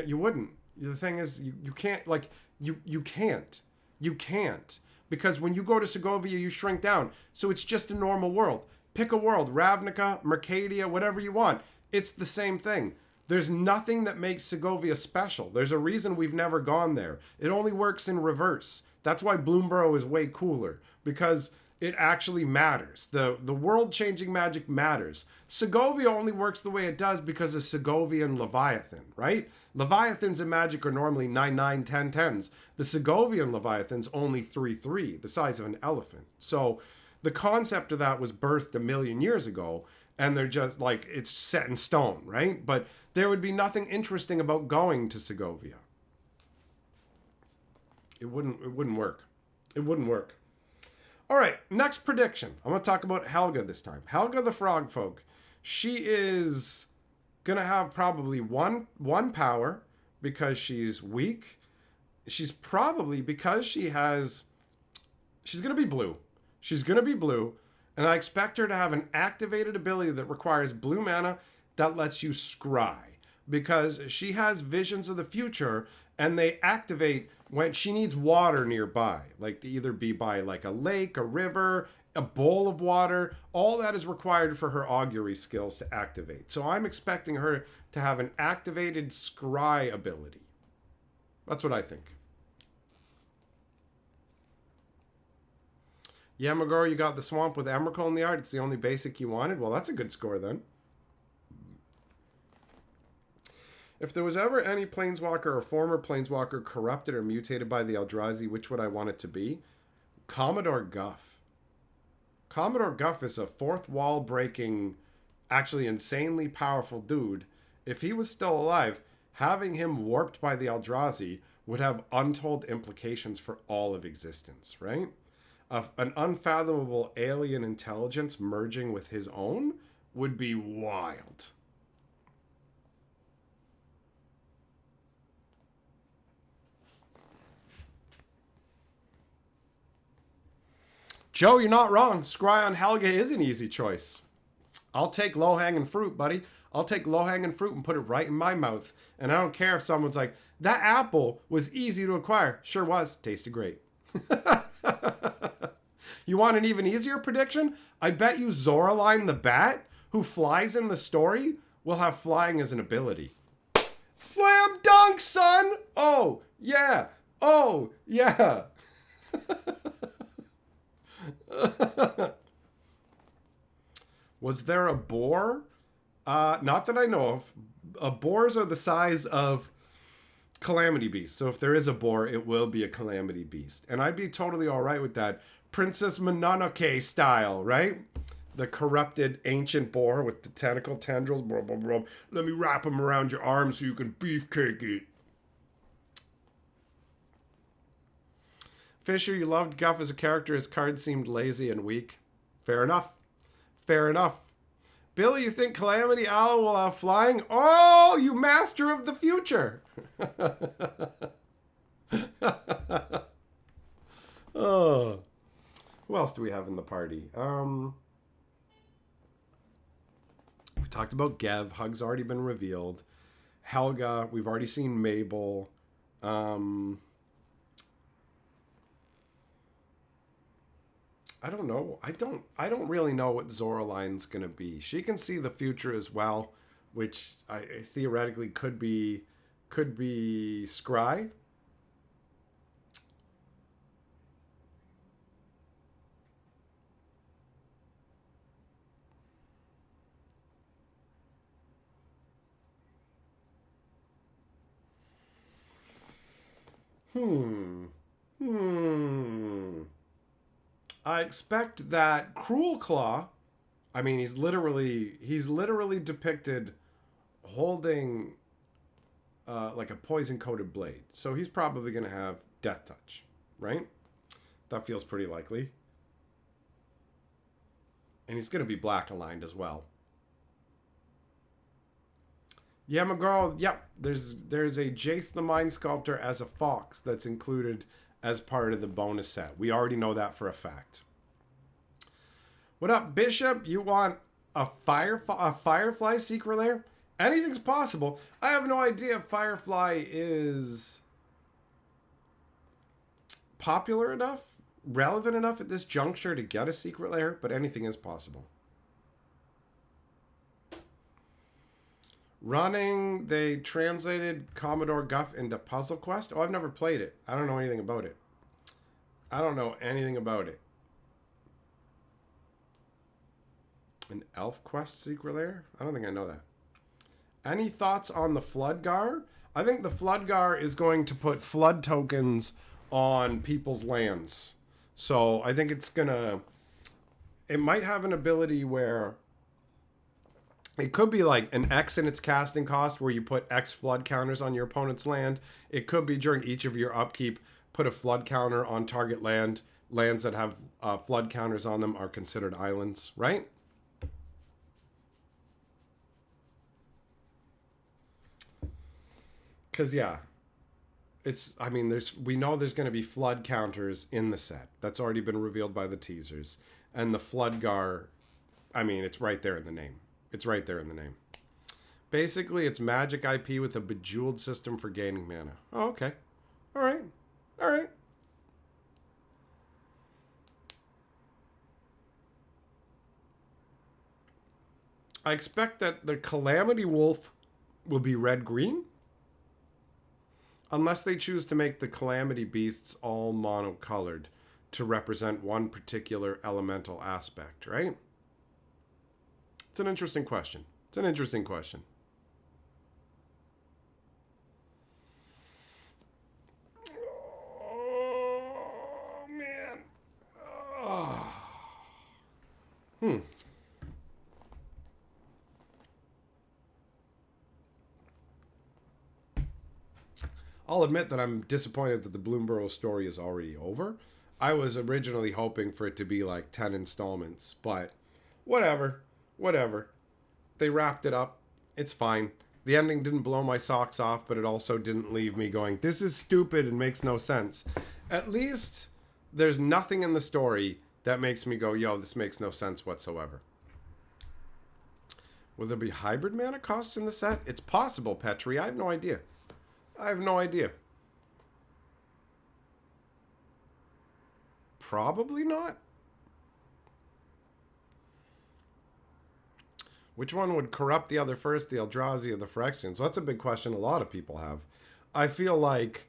You wouldn't. The thing is, you can't, like, you can't. You can't. Because when you go to Segovia, you shrink down. So it's just a normal world. Pick a world. Ravnica, Mercadia, whatever you want. It's the same thing. There's nothing that makes Segovia special. There's a reason we've never gone there. It only works in reverse. That's why Bloomburrow is way cooler. Because it actually matters. The world-changing magic matters. Segovia only works the way it does because of Segovian Leviathan, right? Leviathans in Magic are normally 9/9, 10/10s. The Segovian Leviathan's only 3/3, the size of an elephant. So the concept of that was birthed a million years ago, and they're just like, it's set in stone, right? But there would be nothing interesting about going to Segovia. It wouldn't work. It wouldn't work. All right, next prediction. I'm going to talk about Helga this time. Helga the Frog Folk. She is going to have probably one power because she's weak. She's probably, because she's going to be blue. She's going to be blue, and I expect her to have an activated ability that requires blue mana that lets you scry, because she has visions of the future, and they activate when she needs water nearby, like to either be by like a lake, a river, a bowl of water. All that is required for her augury skills to activate. So I'm expecting her to have an activated scry ability. That's what I think. Yamagoro, you got the swamp with Emrakul in the art. It's the only basic you wanted. Well, that's a good score then. If there was ever any planeswalker or former planeswalker corrupted or mutated by the Eldrazi, which would I want it to be? Commodore Guff. Commodore Guff is a fourth wall breaking, actually insanely powerful dude. If he was still alive, having him warped by the Eldrazi would have untold implications for all of existence, right? An unfathomable alien intelligence merging with his own would be wild. Joe, you're not wrong. Scry on Helga is an easy choice. I'll take low-hanging fruit, buddy. I'll take low-hanging fruit and put it right in my mouth. And I don't care if someone's like, that apple was easy to acquire. Sure was. Tasted great. You want an even easier prediction? I bet you Zoraline the Bat, who flies in the story, will have flying as an ability. Slam dunk, son! Oh, yeah. Oh, yeah. Was there a boar? Not that I know of. Boars are the size of calamity beasts. So if there is a boar, it will be a calamity beast. And I'd be totally all right with that. Princess Mononoke style, right? The corrupted ancient boar with the tentacle tendrils. Blah, blah, blah. Let me wrap them around your arm so you can beefcake it. Fisher, you loved Guff as a character. His card seemed lazy and weak. Fair enough. Fair enough. Billy, you think Calamity Owl will have flying? Oh, you master of the future. Oh. Who else do we have in the party? We talked about Gev. Hug's already been revealed. Helga. We've already seen Mabel. I don't know. I don't really know what Zoraline's going to be. She can see the future as well, which I theoretically could be Scry. I expect that Cruel Claw, I mean, he's literally depicted holding like a poison-coated blade. So he's probably going to have Death Touch, right? That feels pretty likely. And he's going to be black aligned as well. Yeah, my girl. Yep. There's a Jace the Mind Sculptor as a fox that's included as part of the bonus set. We already know that for a fact. What up, Bishop? You want a Firefly secret lair? Anything's possible. I have no idea if Firefly is popular enough, relevant enough at this juncture to get a secret lair, but anything is possible. Running, they translated Commodore Guff into Puzzle Quest. Oh, I've never played it. I don't know anything about it. An Elf Quest secret lair? I don't think I know that. Any thoughts on the Floodgar? I think the Floodgar is going to put flood tokens on people's lands. So I think it might have an ability where it could be like an X in its casting cost where you put X flood counters on your opponent's land. It could be during each of your upkeep, put a flood counter on target land. Lands that have flood counters on them are considered islands, right? Because, yeah, we know there's going to be flood counters in the set. That's already been revealed by the teasers. And the Floodgar, it's right there in the name. Basically, it's Magic IP with a bejeweled system for gaining mana. Oh, okay. All right. I expect that the Calamity Wolf will be red-green. Unless they choose to make the Calamity Beasts all monocolored to represent one particular elemental aspect, right? It's an interesting question. I'll admit that I'm disappointed that the Bloomburrow story is already over. I was originally hoping for it to be like 10 installments, but whatever. Whatever. They wrapped it up. It's fine. The ending didn't blow my socks off, but it also didn't leave me going, this is stupid and makes no sense. At least there's nothing in the story that makes me go, yo, this makes no sense whatsoever. Will there be hybrid mana costs in the set? It's possible, Petri. I have no idea. I have no idea. Probably not. Which one would corrupt the other first, the Eldrazi or the Phyrexians? Well, that's a big question a lot of people have. I feel like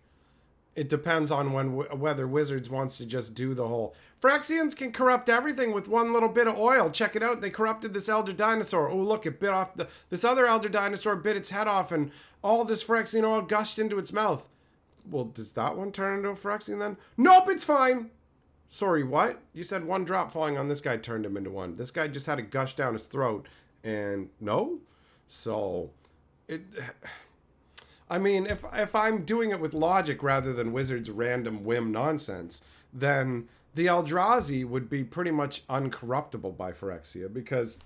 it depends on whether Wizards wants to just do the whole... Phyrexians can corrupt everything with one little bit of oil. Check it out. They corrupted this Elder Dinosaur. Oh, look, it bit off this other Elder Dinosaur bit its head off, and all this Phyrexian oil gushed into its mouth. Well, does that one turn into a Phyrexian then? Nope, it's fine. Sorry, what? You said one drop falling on this guy turned him into one. This guy just had a gush down his throat. And no, so it. I mean, if I'm doing it with logic rather than Wizards' random whim nonsense, then the Eldrazi would be pretty much uncorruptible by Phyrexia because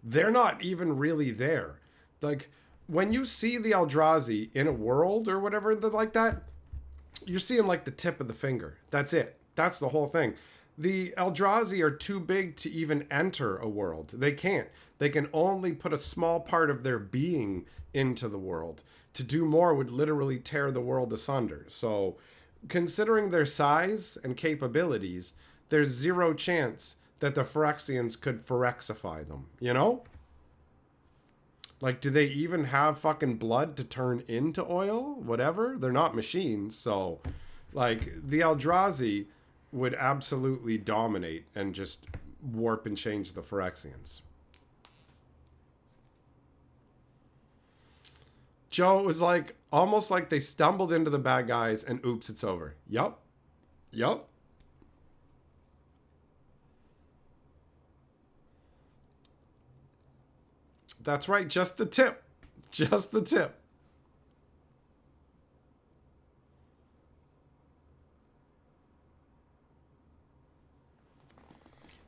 they're not even really there. Like when you see the Eldrazi in a world or whatever like that, you're seeing like the tip of the finger. That's it. That's the whole thing. The Eldrazi are too big to even enter a world. They can't. They can only put a small part of their being into the world. To do more would literally tear the world asunder. So, considering their size and capabilities, there's zero chance that the Phyrexians could Phyrexify them, you know? Like, do they even have fucking blood to turn into oil? Whatever. They're not machines, so... Like, the Eldrazi would absolutely dominate and just warp and change the Phyrexians. Joe, it was like, almost like they stumbled into the bad guys and oops, it's over. Yup. Yup. That's right, just the tip. Just the tip.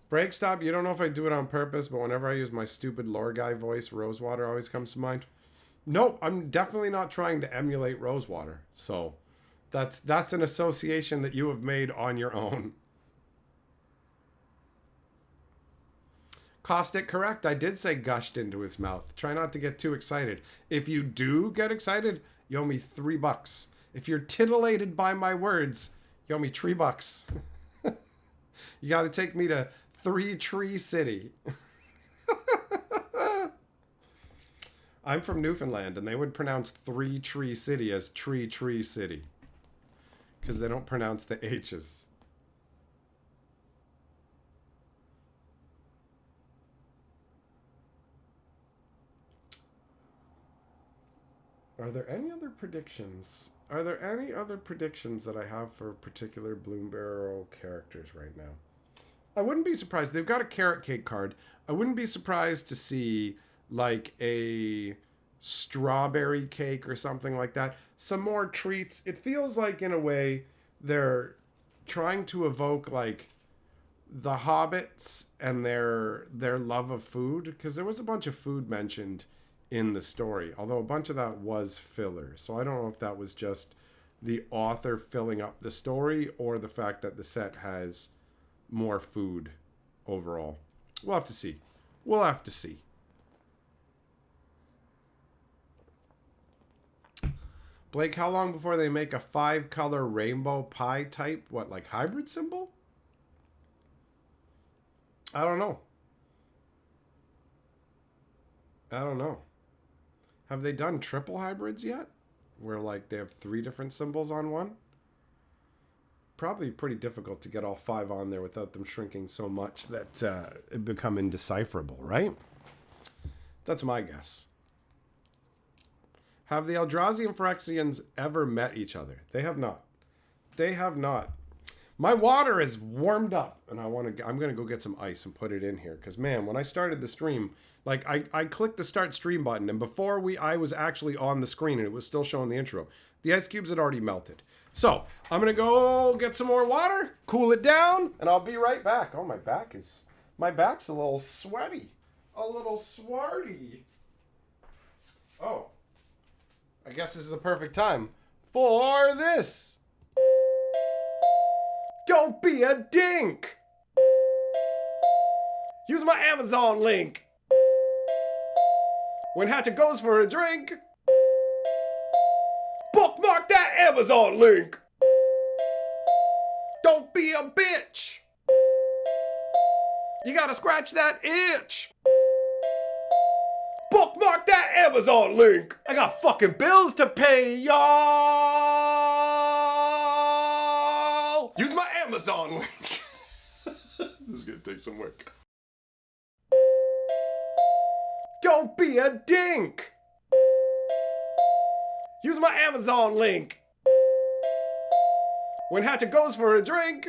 Break stop, you don't know if I do it on purpose, but whenever I use my stupid lore guy voice, Rosewater always comes to mind. Nope, I'm definitely not trying to emulate Rosewater. So that's an association that you have made on your own. Caustic, correct. I did say gushed into his mouth. Try not to get too excited. If you do get excited, you owe me $3. If you're titillated by my words, you owe me $3. You got to take me to 3 Tree City. I'm from Newfoundland, and they would pronounce 3 Tree City as Tree City. Because they don't pronounce the H's. Are there any other predictions? Are there any other predictions that I have for particular Bloomburrow characters right now? I wouldn't be surprised. They've got a carrot cake card. I wouldn't be surprised to see like a strawberry cake or something like that. Some more treats. It feels like in a way they're trying to evoke like the hobbits and their love of food, because there was a bunch of food mentioned in the story, although a bunch of that was filler. So I don't know if that was just the author filling up the story or the fact that the set has more food overall. We'll have to see. We'll have to see. Blake, how long before they make a 5-color rainbow pie type? What, like hybrid symbol? I don't know. I don't know. Have they done triple hybrids yet? Where like they have 3 different symbols on one? Probably pretty difficult to get all 5 on there without them shrinking so much that it become indecipherable, right? That's my guess. Have the Eldrazi and Phyrexians ever met each other? They have not. They have not. My water is warmed up, and I'm gonna go get some ice and put it in here. Cause man, when I started the stream, like I clicked the start stream button, and before I was actually on the screen, and it was still showing the intro. The ice cubes had already melted. So I'm gonna go get some more water, cool it down, and I'll be right back. Oh, my back's a little sweaty, a little swarty. Oh, I guess this is the perfect time for this. Don't be a dink. Use my Amazon link. When Hatchet goes for a drink, bookmark that Amazon link. Don't be a bitch. You gotta scratch that itch. Bookmark that Amazon link. I got fucking bills to pay, y'all. Use my Amazon link. This is gonna take some work. Don't be a dink. Use my Amazon link. When Hatchet goes for a drink,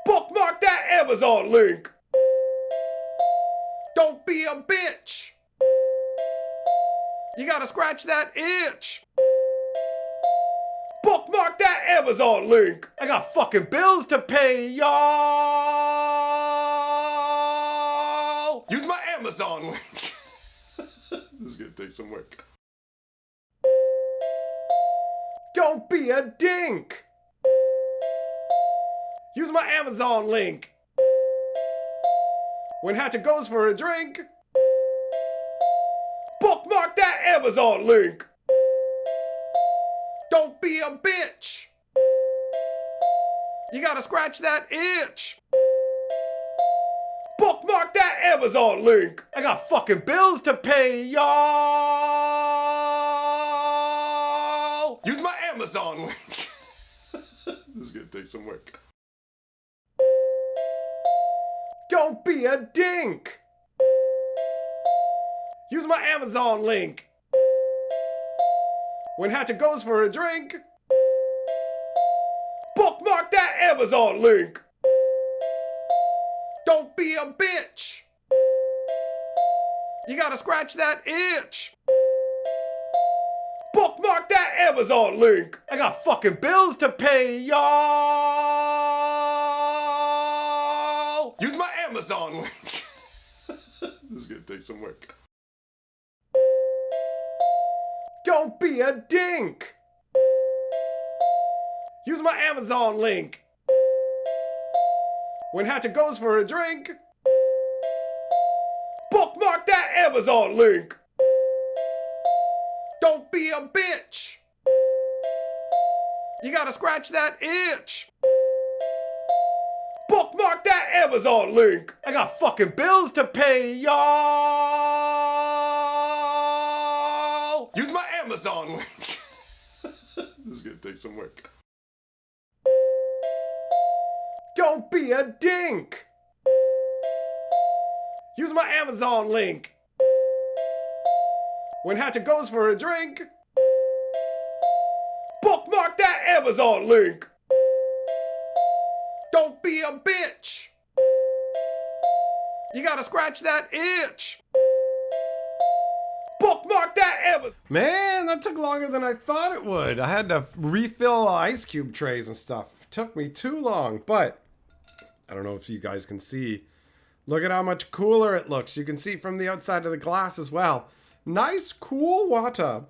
bookmark that Amazon link. Don't be a bitch. You gotta scratch that itch. Bookmark that Amazon link. I got fucking bills to pay, y'all. Use my Amazon link. This is gonna take some work. Don't be a dink. Use my Amazon link. When Hatchet goes for a drink, bookmark that Amazon link. Don't be a bitch. You gotta scratch that itch. Bookmark that Amazon link. I got fucking bills to pay, y'all. Use my Amazon link. This is gonna take some work. Don't be a dink. Use my Amazon link. When Hatchet goes for a drink, bookmark that Amazon link. Don't be a bitch. You gotta scratch that itch. Bookmark that Amazon link. I got fucking bills to pay, y'all. Use my Amazon link. This is gonna take some work. Don't be a dink. Use my Amazon link. When Hatchet goes for a drink, bookmark that Amazon link. Don't be a bitch. You gotta scratch that itch. Bookmark that Amazon link. I got fucking bills to pay, y'all. Use my Amazon link. This is gonna take some work. Don't be a dink. Use my Amazon link. When Hatchet goes for a drink, bookmark that Amazon link. Don't be a bitch. You gotta scratch that itch. Bookmark that Amazon. Man, that took longer than I thought it would. I had to refill ice cube trays and stuff. It took me too long, but I don't know if you guys can see. Look at how much cooler it looks. You can see from the outside of the glass as well. Nice, cool water.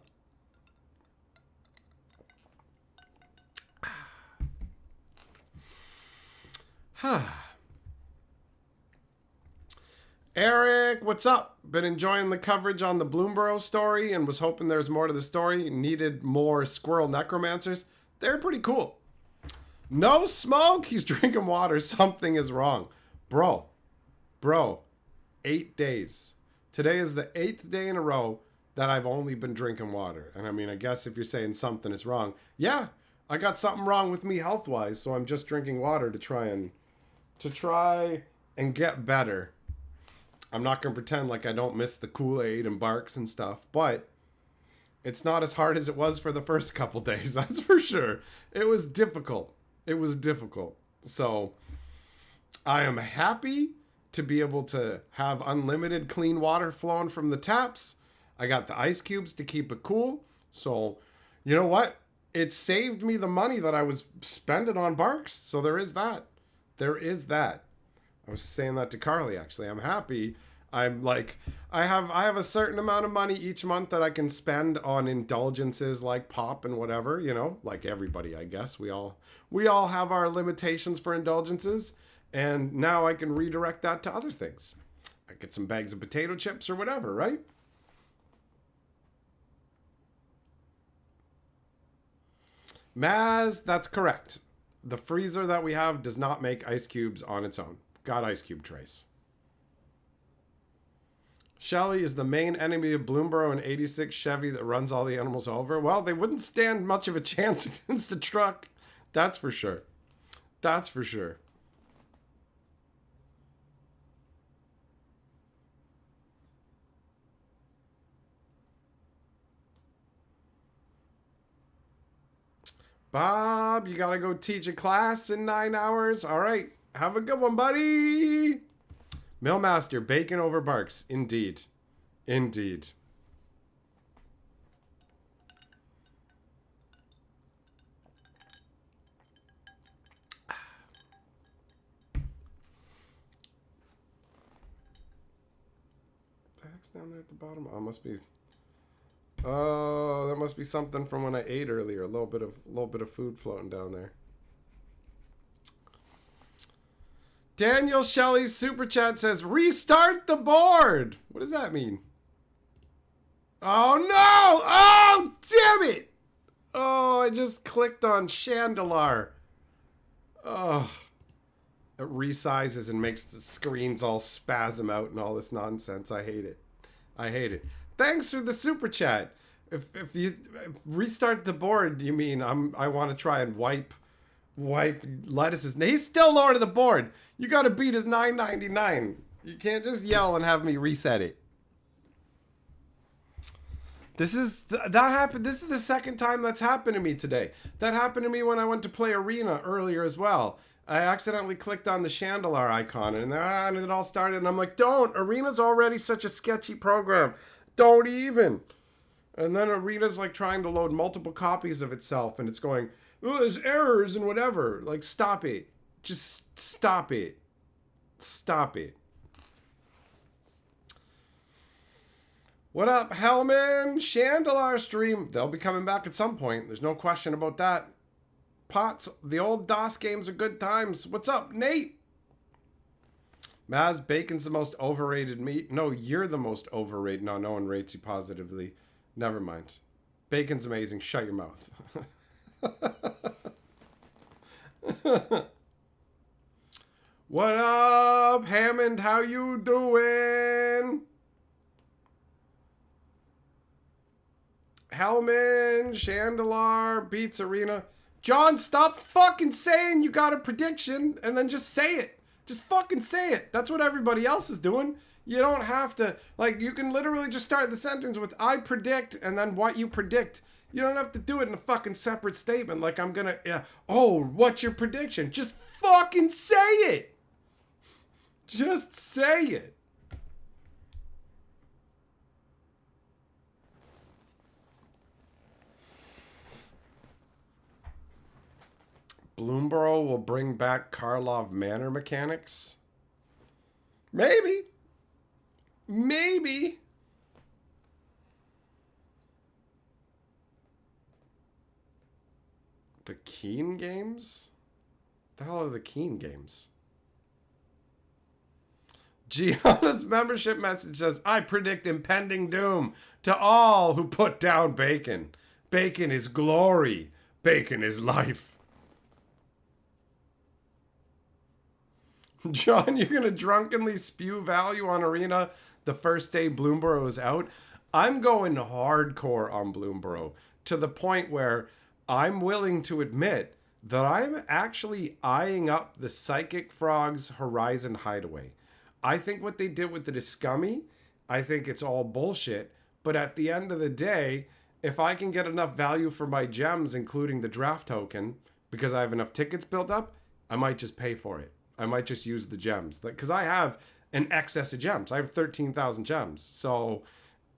Eric, what's up? Been enjoying the coverage on the Bloomburrow story and was hoping there's more to the story. Needed more squirrel necromancers. They're pretty cool. No smoke. He's drinking water. Something is wrong. Bro, 8 days. Today is the 8th day in a row that I've only been drinking water. And I mean, I guess if you're saying something is wrong, yeah, I got something wrong with me health-wise, so I'm just drinking water to try and get better. I'm not going to pretend like I don't miss the Kool-Aid and barks and stuff, but it's not as hard as it was for the first couple days, that's for sure. It was difficult. It was difficult. So I am happy to be able to have unlimited clean water flowing from the taps. I got the ice cubes to keep it cool. So, you know what? It saved me the money that I was spending on barks. So there is that. There is that. I was saying that to Carly, actually. I'm happy. I'm like, I have a certain amount of money each month that I can spend on indulgences like pop and whatever, you know, like everybody, I guess. We all have our limitations for indulgences, and now I can redirect that to other things. I get some bags of potato chips or whatever, right? Maz, that's correct. The freezer that we have does not make ice cubes on its own. Got ice cube trays. Shelly is the main enemy of Bloomburrow, an 86 Chevy that runs all the animals over. Well, they wouldn't stand much of a chance against a truck. That's for sure. That's for sure. Bob, you gotta go teach a class in 9 hours. All right. Have a good one, buddy. Millmaster, bacon over barks. Indeed. Indeed. The heck's down there at the bottom? Oh, must be. Oh, that must be something from when I ate earlier. A little bit of food floating down there. Daniel Shelley's super chat says, "Restart the board." What does that mean? Oh no! Oh damn it! Oh, I just clicked on Chandelar. Oh, it resizes and makes the screens all spasm out and all this nonsense. I hate it. I hate it. Thanks for the super chat. If you restart the board, you mean I want to try and wipe lettuces. He's still lower to the board. You got to beat his 9.99. You can't just yell and have me reset it. That happened. This is the second time that's happened to me today. That happened to me when I went to play Arena earlier as well. I accidentally clicked on the Chandelar icon and it all started. And I'm like, don't. Arena's already such a sketchy program. Don't even. And then Arena's like trying to load multiple copies of itself and it's going, oh, there's errors and whatever. Like, stop it. Just stop it. Stop it. What up, Hellman? Chandelar stream. They'll be coming back at some point. There's no question about that. Pots, the old DOS games are good times. What's up, Nate? Maz, bacon's the most overrated meat. No, you're the most overrated. No, no one rates you positively. Never mind. Bacon's amazing. Shut your mouth. What up, Hammond? How you doing? Hellman, Chandelar, beats Arena. John, stop fucking saying you got a prediction and then just say it. Just fucking say it. That's what everybody else is doing. You don't have to, like, you can literally just start the sentence with I predict and then what you predict. You don't have to do it in a fucking separate statement like I'm gonna, oh, what's your prediction? Just fucking say it. Just say it. Bloomburrow will bring back Karlov Manor mechanics? Maybe. Maybe. The Keen games? The hell are the Keen games? Gianna's membership message says, I predict impending doom to all who put down bacon. Bacon is glory. Bacon is life. John, you're going to drunkenly spew value on Arena the first day Bloomburrow is out? I'm going hardcore on Bloomburrow to the point where I'm willing to admit that I'm actually eyeing up the Psychic Frogs Horizon Hideaway. I think what they did with it is scummy. I think it's all bullshit. But at the end of the day, if I can get enough value for my gems, including the draft token, because I have enough tickets built up, I might just pay for it. I might just use the gems. Because I have an excess of gems. I have 13,000 gems. So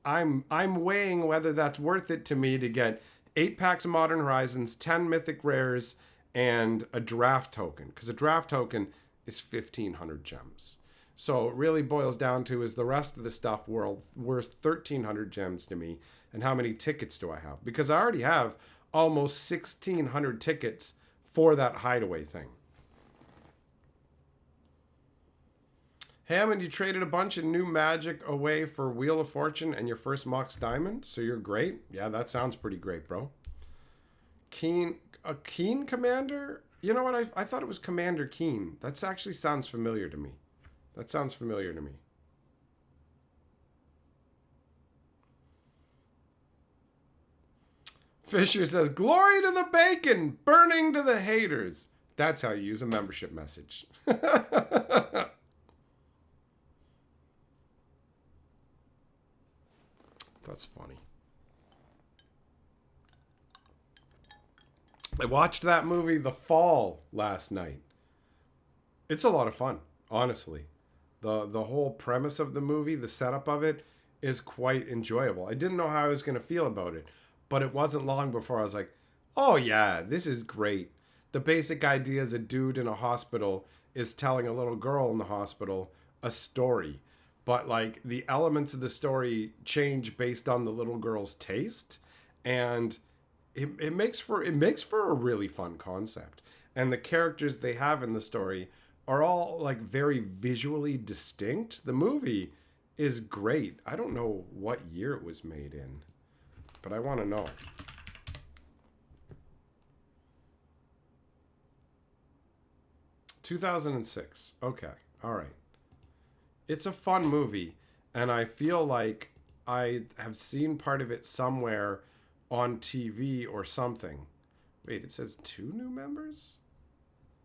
I'm weighing whether that's worth it to me to get 8 packs of Modern Horizons, 10 Mythic Rares, and a draft token. Because a draft token is 1,500 gems. So it really boils down to, is the rest of the stuff worth 1,300 gems to me? And how many tickets do I have? Because I already have almost 1,600 tickets for that hideaway thing. Hammond, you traded a bunch of new magic away for Wheel of Fortune and your first Mox Diamond, so you're great. Yeah, that sounds pretty great, bro. Keen Commander? You know what? I thought it was Commander Keen. That actually sounds familiar to me. That sounds familiar to me. Fisher says, glory to the bacon, burning to the haters. That's how you use a membership message. That's funny. I watched that movie, The Fall, last night. It's a lot of fun, honestly. The whole premise of the movie, the setup of it, is quite enjoyable. I didn't know how I was going to feel about it, but it wasn't long before I was like, oh yeah, this is great. The basic idea is a dude in a hospital is telling a little girl in the hospital a story. But like the elements of the story change based on the little girl's taste, and it makes for a really fun concept. And the characters they have in the story are all like very visually distinct. The movie is great. I don't know what year it was made in, but I want to know. "2006. Okay. All right. It's a fun movie, and I feel like I have seen part of it somewhere on TV or something. Wait, it says 2 new members?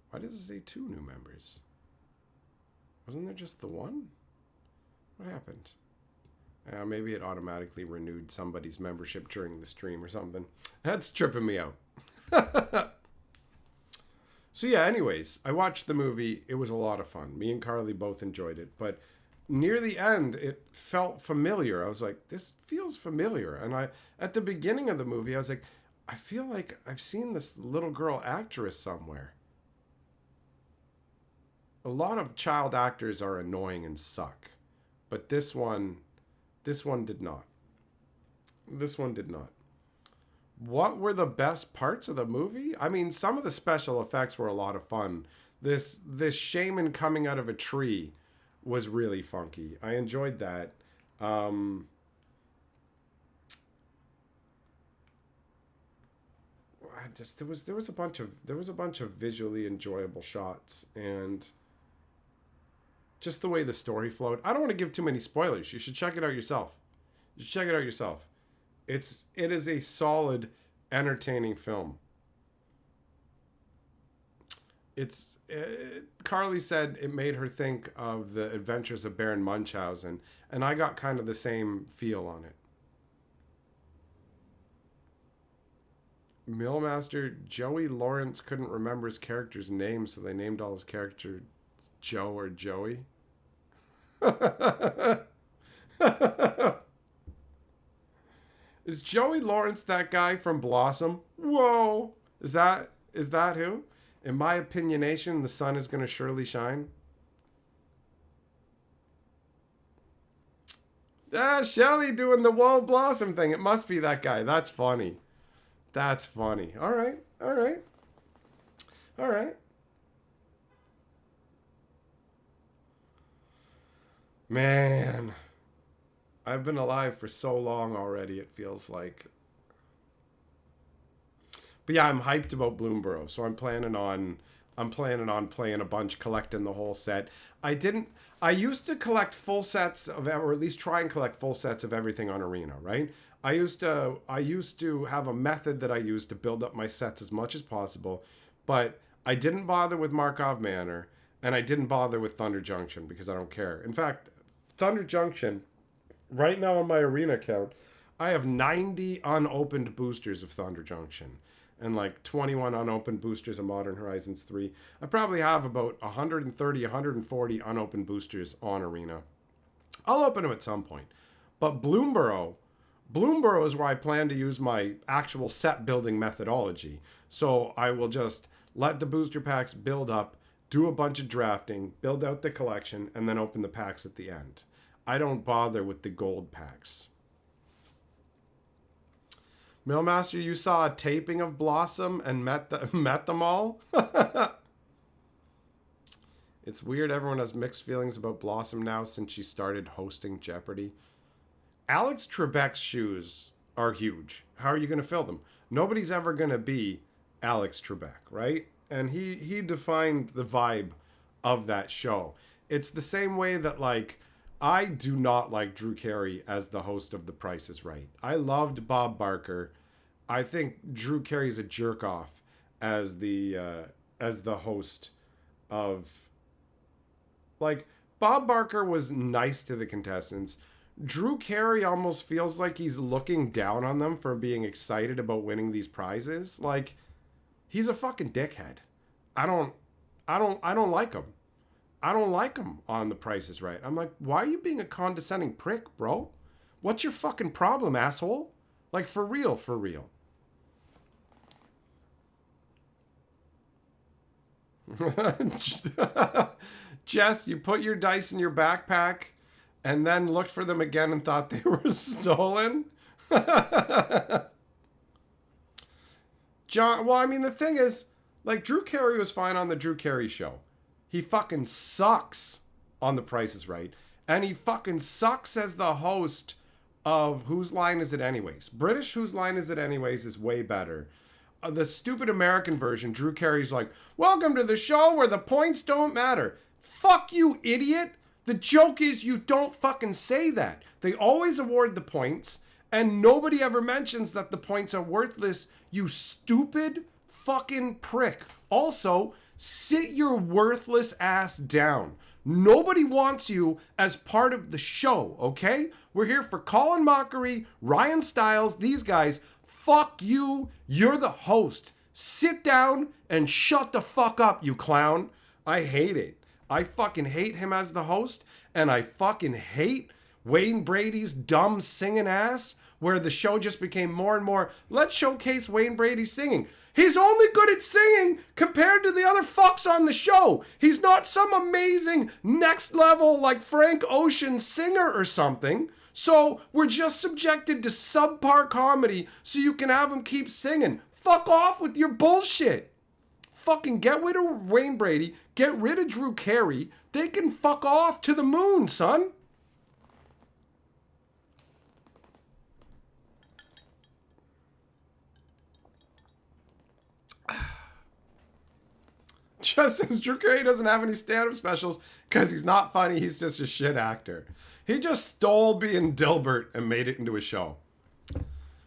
Why does it say 2 new members? Wasn't there just the one? What happened? Maybe it automatically renewed somebody's membership during the stream or something. That's tripping me out. So yeah, anyways, I watched the movie. It was a lot of fun. Me and Carly both enjoyed it. But near the end, it felt familiar. I was like, this feels familiar. And at the beginning of the movie, I was like, I feel like I've seen this little girl actress somewhere. A lot of child actors are annoying and suck. But this one did not. This one did not. What were the best parts of the movie? I mean, some of the special effects were a lot of fun. This shaman coming out of a tree was really funky. I enjoyed that. There was a bunch of visually enjoyable shots, and just the way the story flowed. I don't want to give too many spoilers. You should check it out yourself. It is a solid, entertaining film. Carly said it made her think of the Adventures of Baron Munchausen, and I got kind of the same feel on it. Millmaster Joey Lawrence couldn't remember his character's name, so they named all his characters Joe or Joey. Is Joey Lawrence that guy from Blossom? Whoa. Is that who? In my opinionation, the sun is going to surely shine. Shelly doing the Whoa Blossom thing. It must be that guy. That's funny. That's funny. All right. Man. I've been alive for so long already, it feels like. But yeah, I'm hyped about Bloomburrow, so I'm planning on playing a bunch, collecting the whole set. I used to collect full sets of, or at least try and collect full sets of everything on Arena, right? I used to have a method that I used to build up my sets as much as possible, but I didn't bother with Markov Manor, and I didn't bother with Thunder Junction because I don't care. In fact, Thunder Junction, right now on my Arena account, I have 90 unopened boosters of Thunder Junction. and like 21 unopened boosters of Modern Horizons 3. I probably have about 130, 140 unopened boosters on Arena. I'll open them at some point. But Bloomburrow is where I plan to use my actual set building methodology. So I will just let the booster packs build up, do a bunch of drafting, build out the collection, and then open the packs at the end. I don't bother with the gold packs. Millmaster, you saw a taping of Blossom and met them all? It's weird everyone has mixed feelings about Blossom now since she started hosting Jeopardy. Alex Trebek's shoes are huge. How are you going to fill them? Nobody's ever going to be Alex Trebek, right? And he defined the vibe of that show. It's the same way that, like, I do not like Drew Carey as the host of The Price is Right. I loved Bob Barker. I think Drew Carey's a jerk off as the host of, like, Bob Barker was nice to the contestants. Drew Carey almost feels like he's looking down on them for being excited about winning these prizes. Like, he's a fucking dickhead. I don't like him. I don't like him on The Price is Right. I'm like, why are you being a condescending prick, bro? What's your fucking problem, asshole? Like, for real, for real. Jess, you put your dice in your backpack and then looked for them again and thought they were stolen? John, well, I mean, the thing is, like, Drew Carey was fine on the Drew Carey show. He fucking sucks on The Price is Right. And he fucking sucks as the host of Whose Line Is It Anyways? British Whose Line Is It Anyways is way better. The stupid American version, Drew Carey's like, welcome to the show where the points don't matter. Fuck you, idiot. The joke is you don't fucking say that. They always award the points, and nobody ever mentions that the points are worthless, you stupid fucking prick. Also, sit your worthless ass down. Nobody wants you as part of the show, okay? We're here for Colin Mockery, Ryan Stiles, these guys. Fuck you. You're the host. Sit down and shut the fuck up, you clown. I hate it. I fucking hate him as the host, and I fucking hate Wayne Brady's dumb singing ass, where the show just became more and more, let's showcase Wayne Brady's singing. He's only good at singing compared to the other fucks on the show. He's not some amazing next level like Frank Ocean singer or something. So we're just subjected to subpar comedy so you can have him keep singing. Fuck off with your bullshit. Fucking get rid of Wayne Brady. Get rid of Drew Carey. They can fuck off to the moon, son. Just as Drew Carey doesn't have any stand-up specials because he's not funny, he's just a shit actor. He just stole being Dilbert and made it into a show.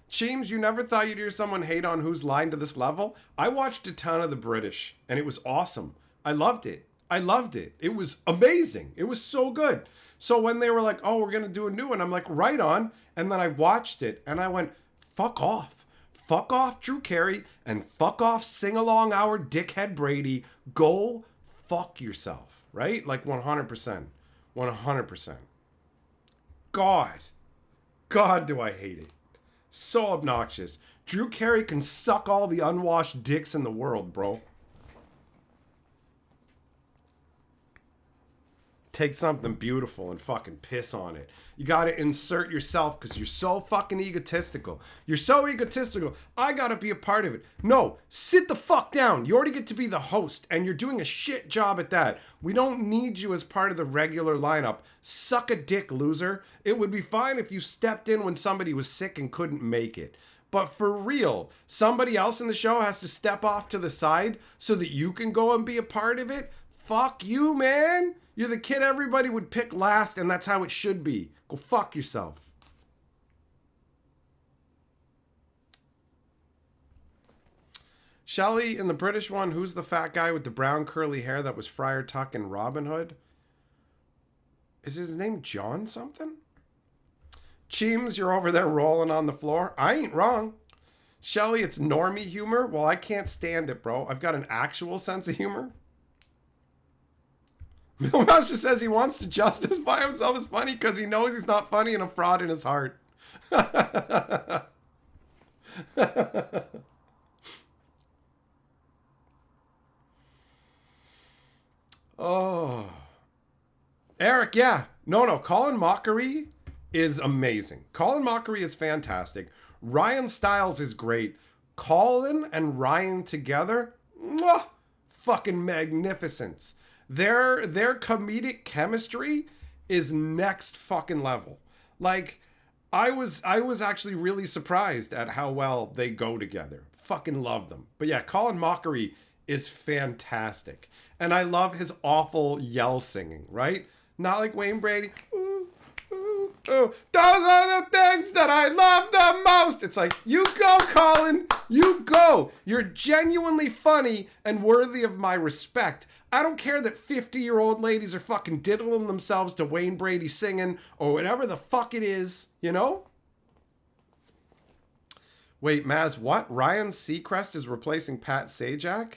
Cheems, you never thought you'd hear someone hate on Whose Line to this level? I watched a ton of the British, and it was awesome. I loved it. It was amazing. It was so good. So when they were like, oh, we're going to do a new one, I'm like, right on. And then I watched it, and I went, fuck off. Fuck off, Drew Carey, and fuck off, sing along our dickhead Brady. Go fuck yourself, right? Like 100%. 100%. God, do I hate it. So obnoxious. Drew Carey can suck all the unwashed dicks in the world, bro. Take something beautiful and fucking piss on it. You gotta insert yourself because you're so fucking egotistical. You're so egotistical. I gotta be a part of it. No, sit the fuck down. You already get to be the host and you're doing a shit job at that. We don't need you as part of the regular lineup. Suck a dick, loser. It would be fine if you stepped in when somebody was sick and couldn't make it. But for real, somebody else in the show has to step off to the side so that you can go and be a part of it? Fuck you, man. You're the kid everybody would pick last, and that's how it should be. Go fuck yourself. Shelley, in the British one, who's the fat guy with the brown curly hair that was Friar Tuck in Robin Hood? Is his name John something? Cheems, you're over there rolling on the floor. I ain't wrong. Shelly, it's normie humor. Well, I can't stand it, bro. I've got an actual sense of humor. Bill Master says he wants to justify himself as funny because he knows he's not funny and a fraud in his heart. Oh. Eric, yeah. No. Colin Mockery is amazing. Colin Mockery is fantastic. Ryan Stiles is great. Colin and Ryan together, mwah, fucking magnificence. Their comedic chemistry is next fucking level. Like, I was actually really surprised at how well they go together. Fucking love them. But yeah, Colin Mockery is fantastic. And I love his awful yell singing, right? Not like Wayne Brady. Ooh, ooh, ooh. Those are the things that I love the most. It's like, you go, Colin. You go. You're genuinely funny and worthy of my respect. I don't care that 50-year-old ladies are fucking diddling themselves to Wayne Brady singing or whatever the fuck it is, you know? Wait, Maz, what? Ryan Seacrest is replacing Pat Sajak?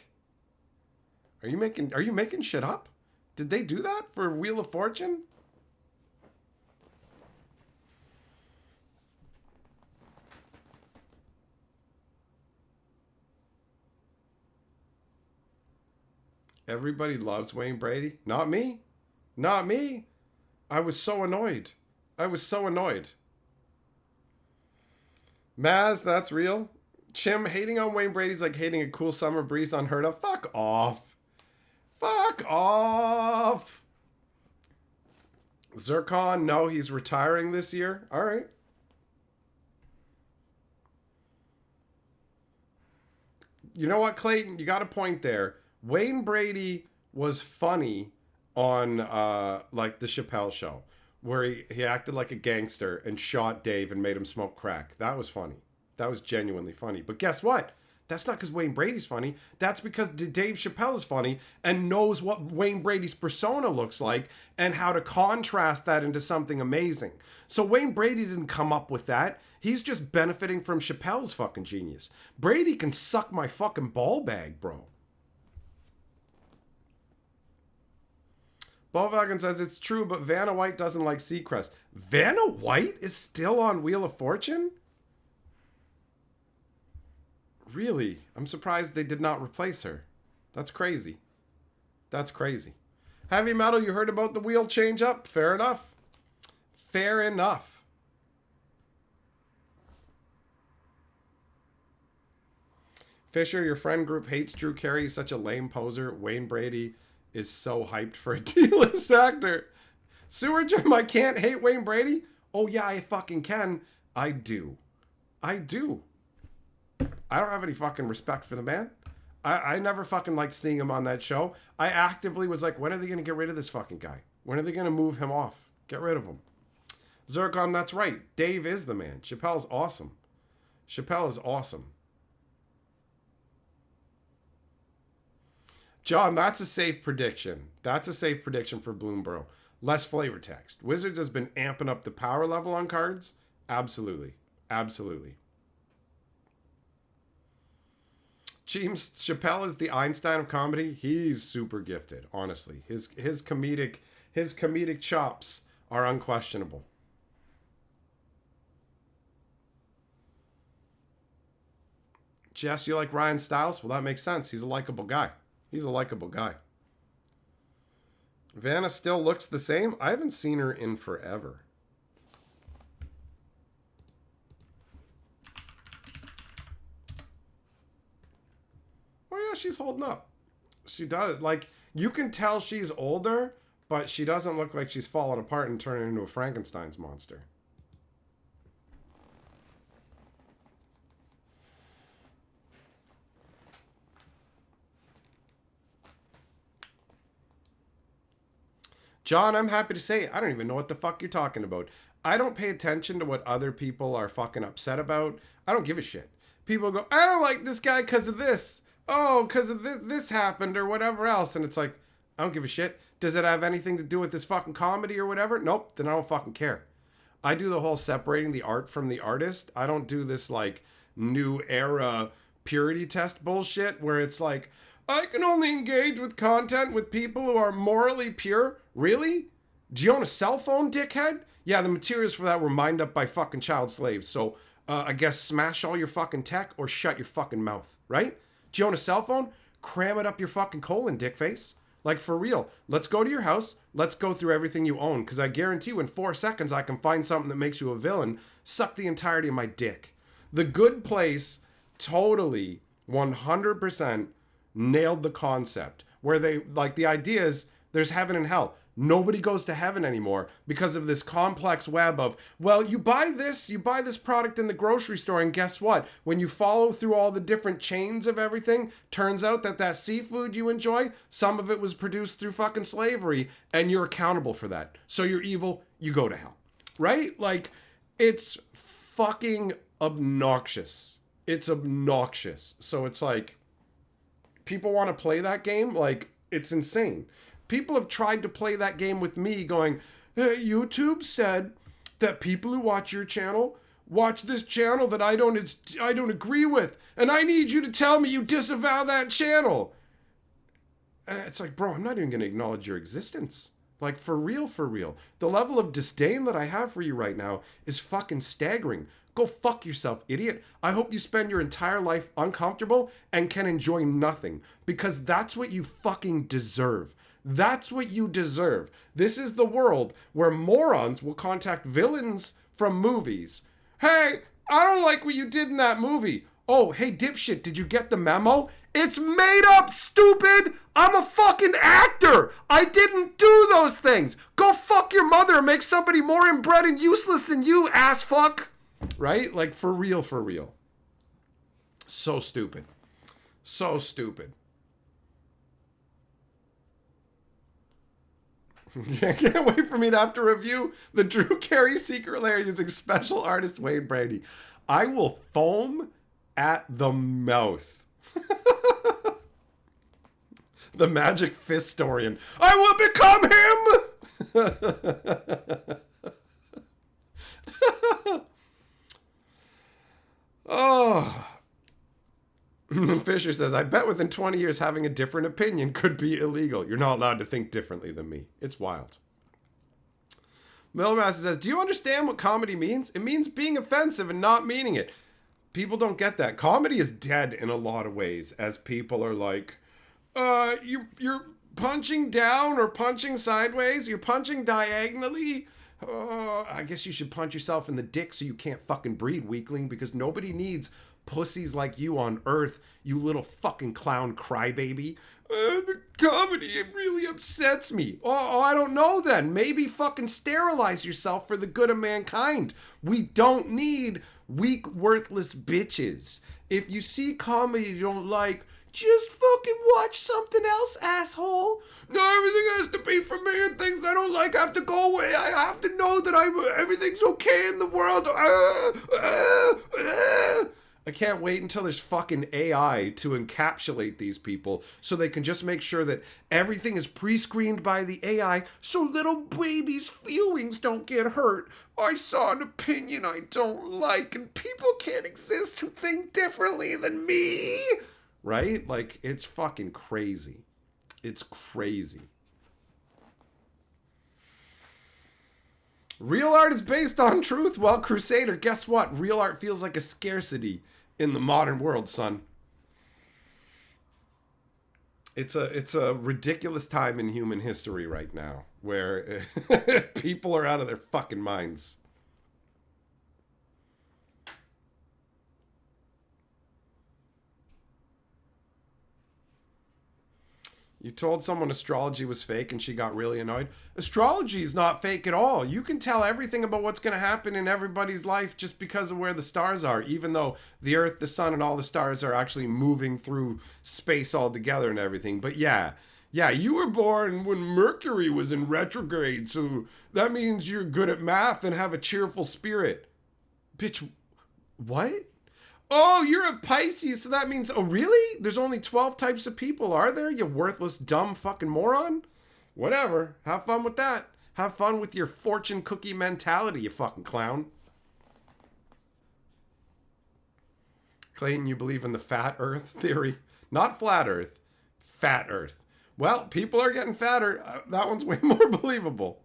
Are you making shit up? Did they do that for Wheel of Fortune? Everybody loves Wayne Brady. Not me. Not me. I was so annoyed. Maz, that's real. Chim, hating on Wayne Brady's like hating a cool summer breeze unheard of. Fuck off. Fuck off. Zircon, no, he's retiring this year. All right. You know what, Clayton? You got a point there. Wayne Brady was funny on like the Chappelle Show, where he acted like a gangster and shot Dave and made him smoke crack. That was funny. That was genuinely funny. But guess what? That's not because Wayne Brady's funny. That's because Dave Chappelle is funny and knows what Wayne Brady's persona looks like and how to contrast that into something amazing. So Wayne Brady didn't come up with that. He's just benefiting from Chappelle's fucking genius. Brady can suck my fucking ball bag, bro. Volkswagen says it's true, but Vanna White doesn't like Seacrest. Vanna White is still on Wheel of Fortune? Really? I'm surprised they did not replace her. That's crazy. That's crazy. Heavy Metal, you heard about the wheel change up? Fair enough. Fair enough. Fisher, your friend group hates Drew Carey. He's such a lame poser. Wayne Brady is so hyped for a D-list actor. Sewer Jim, I can't hate Wayne Brady. Oh yeah, I fucking can. I do. I don't have any fucking respect for the man. I never fucking liked seeing him on that show. I actively was like, when are they going to get rid of this fucking guy? When are they going to move him off? Get rid of him. Zircon, that's right. Dave is the man. Chappelle's awesome. Chappelle is awesome. John, that's a safe prediction. That's a safe prediction for Bloomburrow. Less flavor text. Wizards has been amping up the power level on cards. Absolutely. Absolutely. James Chappelle is the Einstein of comedy. He's super gifted, honestly. His comedic chops are unquestionable. Jess, you like Ryan Stiles? Well, that makes sense. He's a likable guy. Vanna still looks the same. I haven't seen her in forever. Oh yeah, she's holding up. She does. Like, you can tell she's older, but she doesn't look like she's falling apart and turning into a Frankenstein's monster. John, I'm happy to say, I don't even know what the fuck you're talking about. I don't pay attention to what other people are fucking upset about. I don't give a shit. People go, I don't like this guy because of this. Oh, because of this happened or whatever else. And it's like, I don't give a shit. Does it have anything to do with this fucking comedy or whatever? Nope, then I don't fucking care. I do the whole separating the art from the artist. I don't do this like new era purity test bullshit where it's like, I can only engage with content with people who are morally pure. Really? Do you own a cell phone, dickhead? Yeah, the materials for that were mined up by fucking child slaves. So I guess smash all your fucking tech or shut your fucking mouth, right? Do you own a cell phone? Cram it up your fucking colon, dickface. Like, for real. Let's go to your house. Let's go through everything you own. Because I guarantee you in 4 seconds I can find something that makes you a villain. Suck the entirety of my dick. The Good Place totally, 100% nailed the concept. Where they, like, the idea is there's heaven and hell. Nobody goes to heaven anymore because of this complex web of, well, you buy this product in the grocery store, and guess what? When you follow through all the different chains of everything, turns out that seafood you enjoy, some of it was produced through fucking slavery, and you're accountable for that. So you're evil, you go to hell. Right? Like, it's fucking obnoxious. It's obnoxious. So it's like, people want to play that game? Like, it's insane. People have tried to play that game with me going, hey, YouTube said that people who watch your channel watch this channel that I don't agree with. And I need you to tell me you disavow that channel. It's like, bro, I'm not even going to acknowledge your existence. Like, for real, for real. The level of disdain that I have for you right now is fucking staggering. Go fuck yourself, idiot. I hope you spend your entire life uncomfortable and can enjoy nothing. Because that's what you fucking deserve. That's what you deserve. This is the world where morons will contact villains from movies. Hey, I don't like what you did in that movie. Oh, hey, dipshit, did you get the memo? It's made up, stupid! I'm a fucking actor! I didn't do those things! Go fuck your mother and make somebody more inbred and useless than you, ass fuck! Right? Like, for real, for real. So stupid. So stupid. I can't wait for me to have to review the Drew Carey Secret Lair using special artist Wayne Brady. I will foam at the mouth. The Magic Fistorian. I will become him! Oh. Fisher says, I bet within 20 years having a different opinion could be illegal. You're not allowed to think differently than me. It's wild. Millmaster says, do you understand what comedy means? It means being offensive and not meaning it. People don't get that. Comedy is dead in a lot of ways, as people are like, you're punching down or punching sideways. You're punching diagonally. I guess you should punch yourself in the dick so you can't fucking breed, weakling, because nobody needs pussies like you on Earth, you little fucking clown crybaby. The comedy, it really upsets me. Oh, I don't know then. Maybe fucking sterilize yourself for the good of mankind. We don't need weak, worthless bitches. If you see comedy you don't like, just fucking watch something else, asshole. No, everything has to be for me, and things I don't like have to go away. I have to know that everything's okay in the world. I can't wait until there's fucking AI to encapsulate these people so they can just make sure that everything is pre-screened by the AI so little babies' feelings don't get hurt. I saw an opinion I don't like, and people can't exist who think differently than me. Right? Like, it's fucking crazy. It's crazy. Real art is based on truth. Well, Crusader, guess what? Real art feels like a scarcity in the modern world, son. It's a ridiculous time in human history right now where people are out of their fucking minds. You told someone astrology was fake and she got really annoyed. Astrology is not fake at all. You can tell everything about what's going to happen in everybody's life just because of where the stars are, even though the Earth, the Sun, and all the stars are actually moving through space altogether and everything. But yeah, you were born when Mercury was in retrograde, so that means you're good at math and have a cheerful spirit. Bitch, what? Oh, you're a Pisces, so that means... Oh, really? There's only 12 types of people, are there? You worthless, dumb fucking moron? Whatever. Have fun with that. Have fun with your fortune cookie mentality, you fucking clown. Clayton, you believe in the fat Earth theory? Not flat Earth, fat Earth. Well, people are getting fatter. That one's way more believable.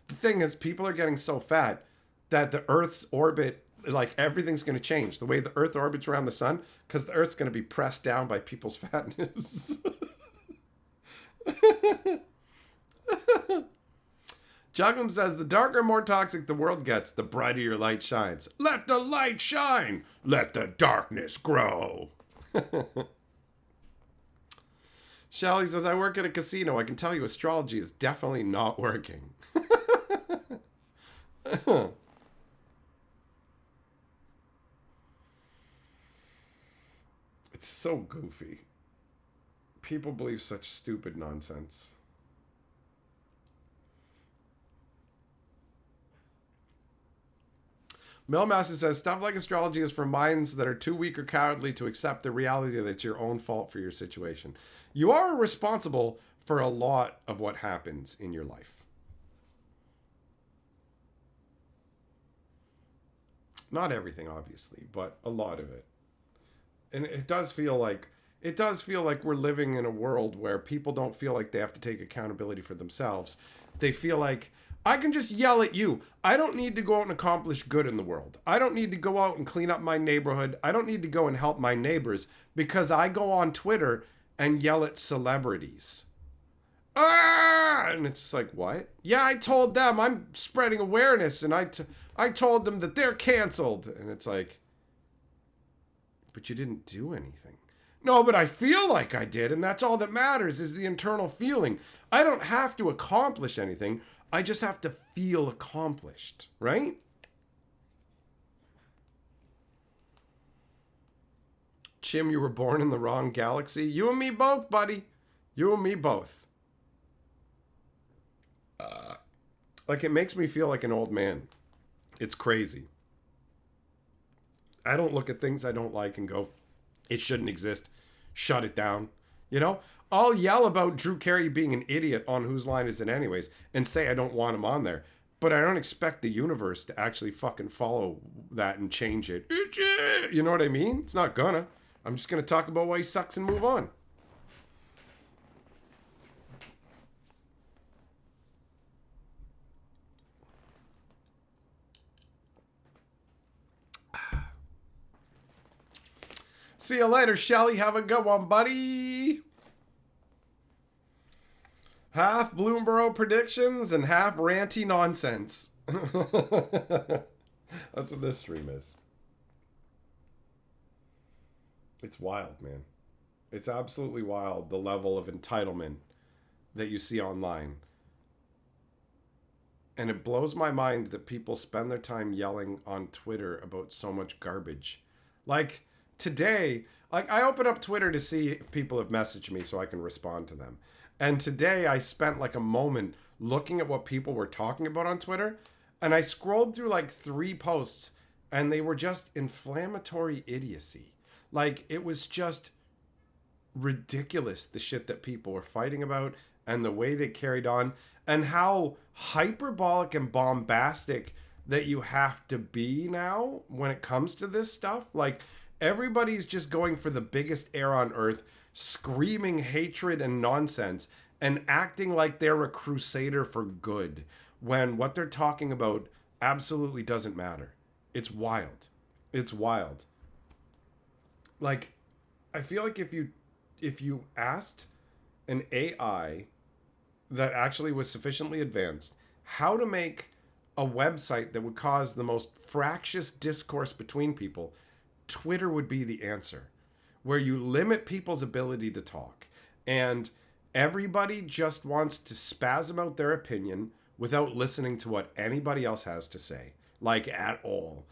The thing is, people are getting so fat that the Earth's orbit, like everything's going to change. The way the Earth orbits around the sun, because the Earth's going to be pressed down by people's fatness. Juggum says, the darker, more toxic the world gets, the brighter your light shines. Let the light shine. Let the darkness grow. Shelly says, I work at a casino. I can tell you astrology is definitely not working. It's so goofy. People believe such stupid nonsense. Millmaster says, stuff like astrology is for minds that are too weak or cowardly to accept the reality that it's your own fault for your situation. You are responsible for a lot of what happens in your life. Not everything, obviously, but a lot of it. And it does feel like we're living in a world where people don't feel like they have to take accountability for themselves. They feel like, I can just yell at you. I don't need to go out and accomplish good in the world. I don't need to go out and clean up my neighborhood. I don't need to go and help my neighbors because I go on Twitter and yell at celebrities. Ah! And it's like, what? Yeah, I told them I'm spreading awareness, and I told them that they're canceled. And it's like, but you didn't do anything. No, but I feel like I did, and that's all that matters is the internal feeling. I don't have to accomplish anything. I just have to feel accomplished, right? Chim, you were born in the wrong galaxy. You and me both, buddy. You and me both. Like, it makes me feel like an old man. It's crazy. I don't look at things I don't like and go, it shouldn't exist. Shut it down. You know? I'll yell about Drew Carey being an idiot on Whose Line Is It Anyways and say I don't want him on there. But I don't expect the universe to actually fucking follow that and change it. You know what I mean? It's not gonna. I'm just gonna talk about why he sucks and move on. See you later, Shelly. Have a good one, buddy. Half Bloomburrow predictions and half ranty nonsense. That's what this stream is. It's wild, man. It's absolutely wild, the level of entitlement that you see online. And it blows my mind that people spend their time yelling on Twitter about so much garbage. Like, today, like, I open up Twitter to see if people have messaged me so I can respond to them. And today I spent like a moment looking at what people were talking about on Twitter. And I scrolled through like 3 posts and they were just inflammatory idiocy. Like, it was just ridiculous, the shit that people were fighting about and the way they carried on and how hyperbolic and bombastic that you have to be now when it comes to this stuff. Like, everybody's just going for the biggest air on earth, screaming hatred and nonsense and acting like they're a crusader for good when what they're talking about absolutely doesn't matter. It's wild. It's wild. Like, I feel like if you asked an AI that actually was sufficiently advanced how to make a website that would cause the most fractious discourse between people, Twitter would be the answer, where you limit people's ability to talk and everybody just wants to spasm out their opinion without listening to what anybody else has to say, like at all.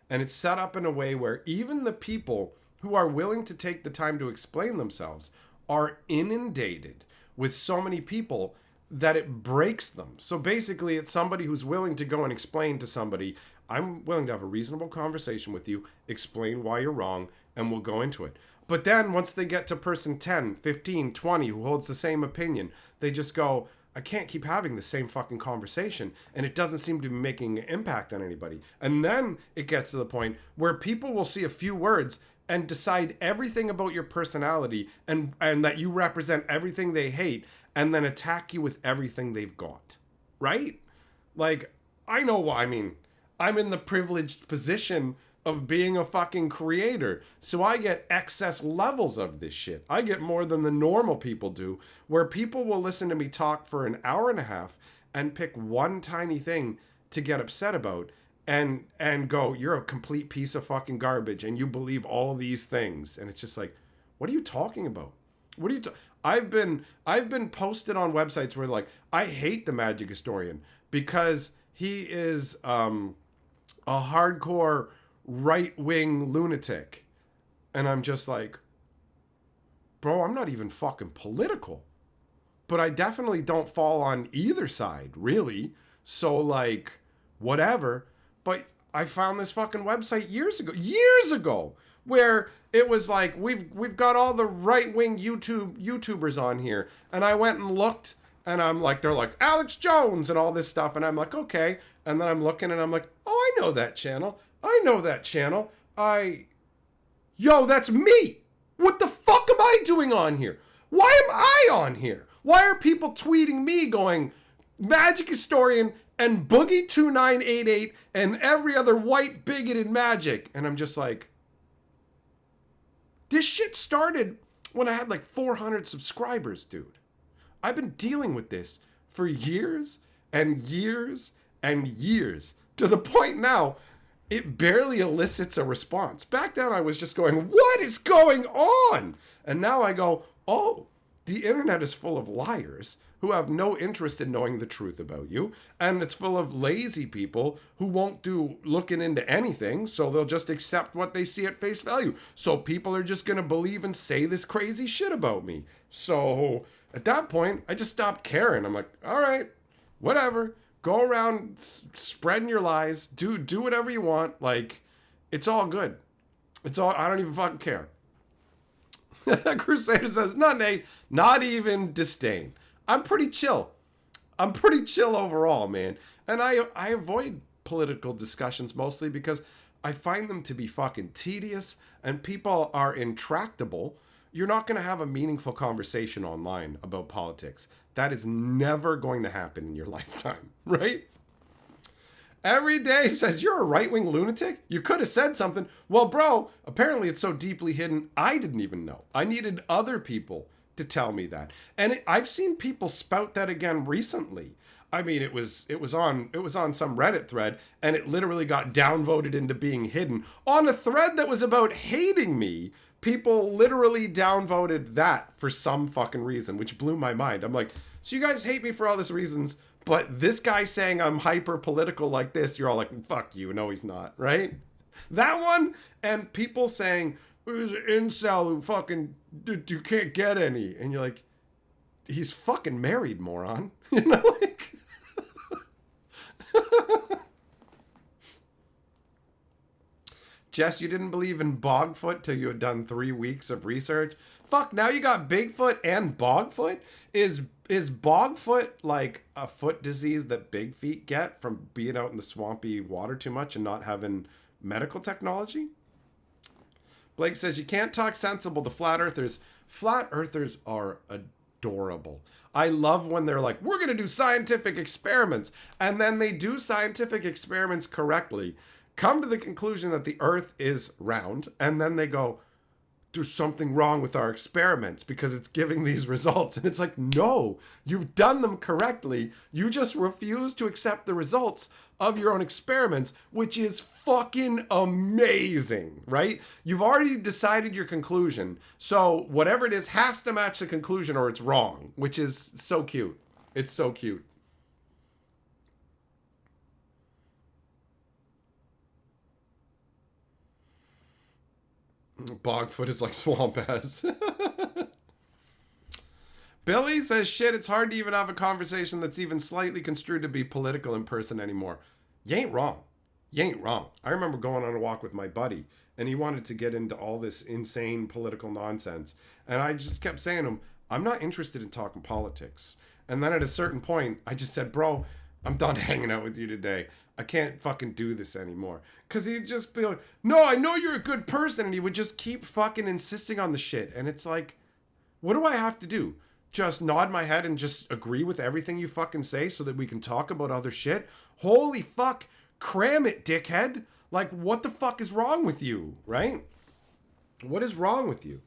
And it's set up in a way where even the people who are willing to take the time to explain themselves are inundated with so many people that it breaks them. So basically, it's somebody who's willing to go and explain to somebody, I'm willing to have a reasonable conversation with you, explain why you're wrong, and we'll go into it. But then once they get to person 10, 15, 20 who holds the same opinion, they just go, I can't keep having the same fucking conversation, and it doesn't seem to be making an impact on anybody. And then it gets to the point where people will see a few words and decide everything about your personality and that you represent everything they hate, and then attack you with everything they've got. Right? Like, I know what I mean. I'm in the privileged position of being a fucking creator. So I get excess levels of this shit. I get more than the normal people do, where people will listen to me talk for an hour and a half and pick one tiny thing to get upset about and go, you're a complete piece of fucking garbage and you believe all these things. And it's just like, what are you talking about? What are you I've been posted on websites where like, I hate the Magic Historian because he is a hardcore right-wing lunatic. And I'm just like, bro, I'm not even fucking political. But I definitely don't fall on either side, really. So like, whatever. But I found this fucking website years ago, where it was like, we've got all the right-wing YouTubers on here. And I went and looked, and I'm like, they're like, Alex Jones and all this stuff. And I'm like, okay. And then I'm looking and I'm like, oh, I know that channel. Yo, that's me. What the fuck am I doing on here? Why am I on here? Why are people tweeting me going, Magic Historian and Boogie2988 and every other white bigoted magic? And I'm just like, this shit started when I had like 400 subscribers, dude. I've been dealing with this for years and years and years, to the point now it barely elicits a response. Back then I was just going, what is going on? And now I go, oh, the internet is full of liars who have no interest in knowing the truth about you. And it's full of lazy people who won't do looking into anything. So they'll just accept what they see at face value. So people are just going to believe and say this crazy shit about me. So at that point, I just stopped caring. I'm like, all right, whatever. Go around spreading your lies. Do whatever you want. Like, it's all good. I don't even fucking care. Crusader says, not Nate, not even disdain. I'm pretty chill. I'm pretty chill overall, man. And I avoid political discussions mostly because I find them to be fucking tedious and people are intractable. You're not going to have a meaningful conversation online about politics. That is never going to happen in your lifetime, right? Every day says, you're a right-wing lunatic? You could have said something. Well, bro, apparently it's so deeply hidden, I didn't even know. I needed other people to tell me that. And I've seen people spout that again recently. I mean, it was on some Reddit thread, and it literally got downvoted into being hidden. On a thread that was about hating me, people literally downvoted that for some fucking reason, which blew my mind. I'm like, so you guys hate me for all these reasons, but this guy saying I'm hyper political like this, you're all like, fuck you. No, he's not, right? That one, and people saying, who's an incel who fucking, you can't get any. And you're like, he's fucking married, moron. You know, like... Jess, you didn't believe in Bogfoot till you had done 3 weeks of research? Fuck, now you got Bigfoot and Bogfoot? Is Bogfoot like a foot disease that big feet get from being out in the swampy water too much and not having medical technology? Blake says, you can't talk sensible to flat earthers. Flat earthers are adorable. I love when they're like, we're going to do scientific experiments. And then they do scientific experiments correctly, come to the conclusion that the earth is round, and then they go, there's something wrong with our experiments because it's giving these results. And it's like, no, you've done them correctly. You just refuse to accept the results of your own experiments, which is fucking amazing, right? You've already decided your conclusion. So whatever it is has to match the conclusion or it's wrong, which is so cute. It's so cute. Bogfoot is like swamp ass. Billy says, shit, it's hard to even have a conversation that's even slightly construed to be political in person anymore. You ain't wrong. You ain't wrong. I remember going on a walk with my buddy, and he wanted to get into all this insane political nonsense. And I just kept saying to him, I'm not interested in talking politics. And then at a certain point, I just said, bro, I'm done hanging out with you today. I can't fucking do this anymore. Because he'd just be like, no, I know you're a good person. And he would just keep fucking insisting on the shit. And it's like, what do I have to do? Just nod my head and just agree with everything you fucking say so that we can talk about other shit? Holy fuck. Cram it, dickhead. Like, what the fuck is wrong with you, right? What is wrong with you?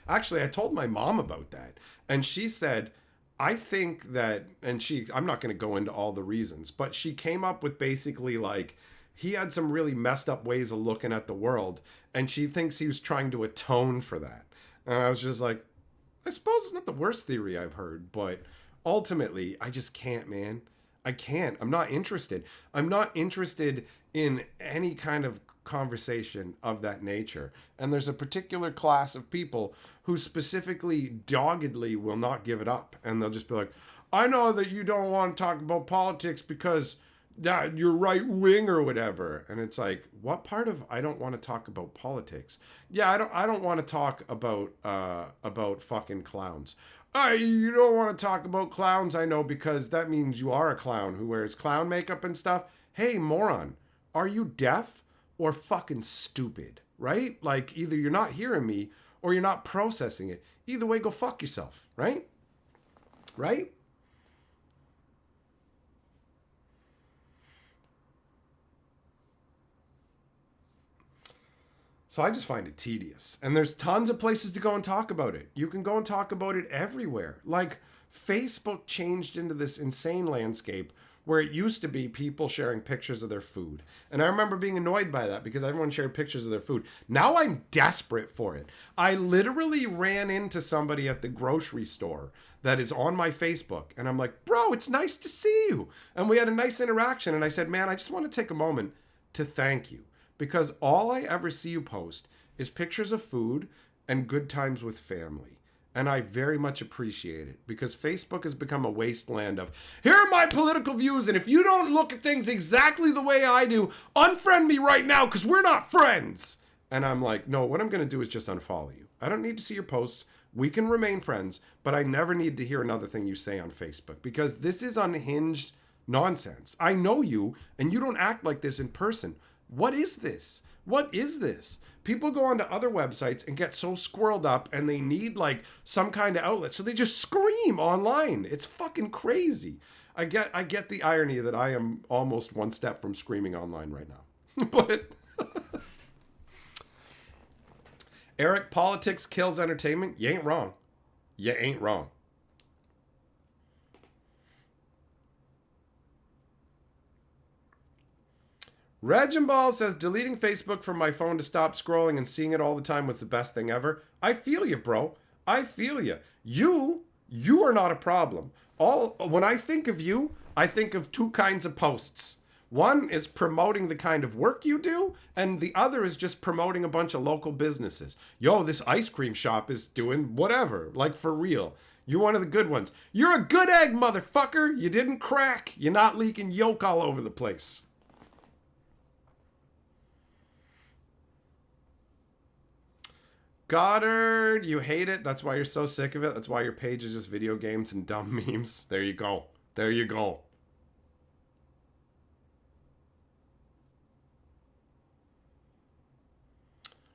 Actually, I told my mom about that. And she said, I think that, and I'm not going to go into all the reasons, but she came up with basically like, he had some really messed up ways of looking at the world. And she thinks he was trying to atone for that. And I was just like, I suppose it's not the worst theory I've heard, but ultimately, I just can't, man. I can't. I'm not interested. I'm not interested in any kind of conversation of that nature. And there's a particular class of people who specifically doggedly will not give it up. And they'll just be like, I know that you don't want to talk about politics because that you're right wing or whatever. And it's like, what part of I don't want to talk about politics? Yeah, I don't want to talk about fucking clowns. You don't want to talk about clowns, I know, because that means you are a clown who wears clown makeup and stuff. Hey, moron, are you deaf or fucking stupid, right? Like, either you're not hearing me or you're not processing it. Either way, go fuck yourself, right? Right? So I just find it tedious. And there's tons of places to go and talk about it. You can go and talk about it everywhere. Like, Facebook changed into this insane landscape where it used to be people sharing pictures of their food. And I remember being annoyed by that because everyone shared pictures of their food. Now I'm desperate for it. I literally ran into somebody at the grocery store that is on my Facebook. And I'm like, bro, it's nice to see you. And we had a nice interaction. And I said, man, I just want to take a moment to thank you. Because all I ever see you post is pictures of food and good times with family. And I very much appreciate it because Facebook has become a wasteland of, here are my political views, and if you don't look at things exactly the way I do, unfriend me right now because we're not friends. And I'm like, no, what I'm going to do is just unfollow you. I don't need to see your posts. We can remain friends, but I never need to hear another thing you say on Facebook because this is unhinged nonsense. I know you, and you don't act like this in person. What is this? What is this? People go onto other websites and get so squirreled up and they need like some kind of outlet. So they just scream online. It's fucking crazy. I get the irony that I am almost one step from screaming online right now. But Eric, politics kills entertainment. You ain't wrong. You ain't wrong. Regimball says, deleting Facebook from my phone to stop scrolling and seeing it all the time was the best thing ever. I feel you, bro. I feel you. You are not a problem. When I think of you, I think of two kinds of posts. One is promoting the kind of work you do, and the other is just promoting a bunch of local businesses. Yo, this ice cream shop is doing whatever, like for real. You're one of the good ones. You're a good egg, motherfucker. You didn't crack. You're not leaking yolk all over the place. Goddard, you hate it. That's why you're so sick of it. That's why your page is just video games and dumb memes. There you go. There you go.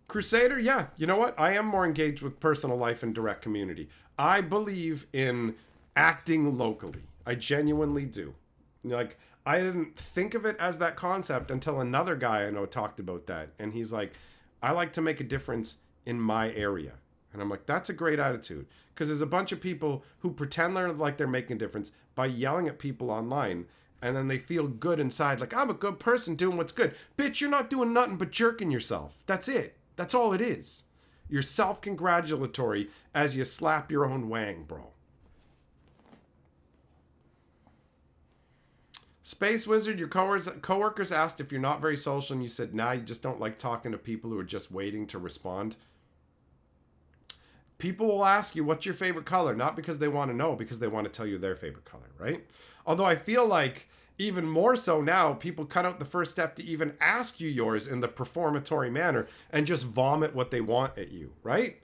Crusader, yeah. You know what? I am more engaged with personal life and direct community. I believe in acting locally. I genuinely do. Like, I didn't think of it as that concept until another guy I know talked about that. And he's like, I like to make a difference in my area. And I'm like, that's a great attitude. Because there's a bunch of people who pretend they're making a difference by yelling at people online. And then they feel good inside. Like, I'm a good person doing what's good. Bitch, you're not doing nothing but jerking yourself. That's it. That's all it is. You're self-congratulatory as you slap your own wang, bro. Space Wizard, your coworkers asked if you're not very social and you said, nah, you just don't like talking to people who are just waiting to respond. People will ask you, what's your favorite color? Not because they want to know, because they want to tell you their favorite color, right? Although I feel like even more so now, people cut out the first step to even ask you yours in the performatory manner and just vomit what they want at you, right?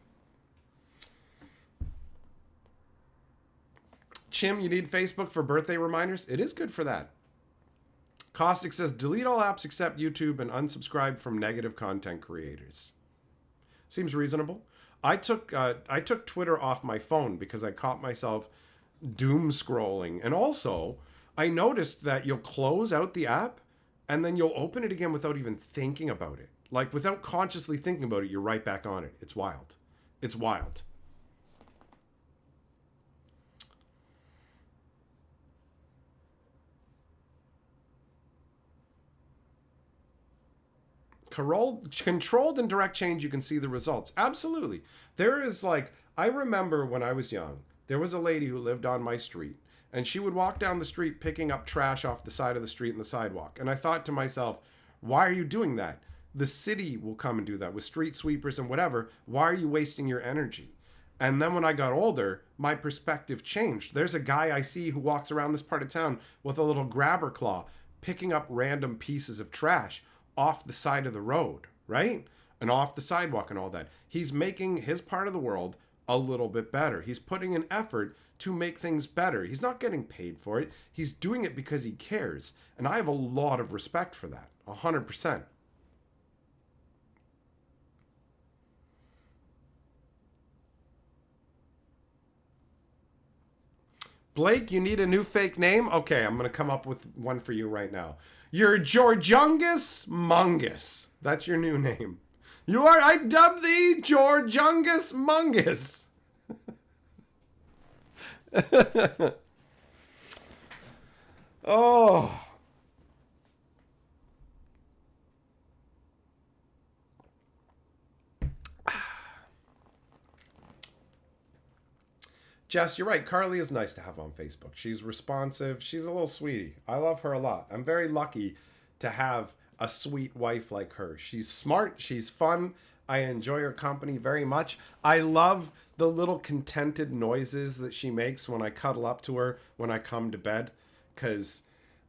Chim, you need Facebook for birthday reminders? It is good for that. Caustic says, delete all apps except YouTube and unsubscribe from negative content creators. Seems reasonable. I took Twitter off my phone because I caught myself doom scrolling. And also, I noticed that you'll close out the app and then you'll open it again without even thinking about it. Like, without consciously thinking about it, you're right back on it. It's wild. It's wild. Controlled and direct change, you can see the results. Absolutely. There is I remember when I was young, there was a lady who lived on my street, and she would walk down the street picking up trash off the side of the street and the sidewalk. And I thought to myself, why are you doing that? The city will come and do that with street sweepers and whatever. Why are you wasting your energy? And then when I got older, my perspective changed. There's a guy I see who walks around this part of town with a little grabber claw, picking up random pieces of trash off the side of the road, right? And off the sidewalk and all that. He's making his part of the world a little bit better. He's putting an effort to make things better. He's not getting paid for it. He's doing it because he cares. And I have a lot of respect for that. 100%. Blake, you need a new fake name? Okay, I'm going to come up with one for you right now. You're Georgiungus Mungus. That's your new name. You are, I dub thee Georgiungus Mungus. Oh. Jess, you're right. Carly is nice to have on Facebook. She's responsive. She's a little sweetie. I love her a lot. I'm very lucky to have a sweet wife like her. She's smart. She's fun. I enjoy her company very much. I love the little contented noises that she makes when I cuddle up to her when I come to bed, because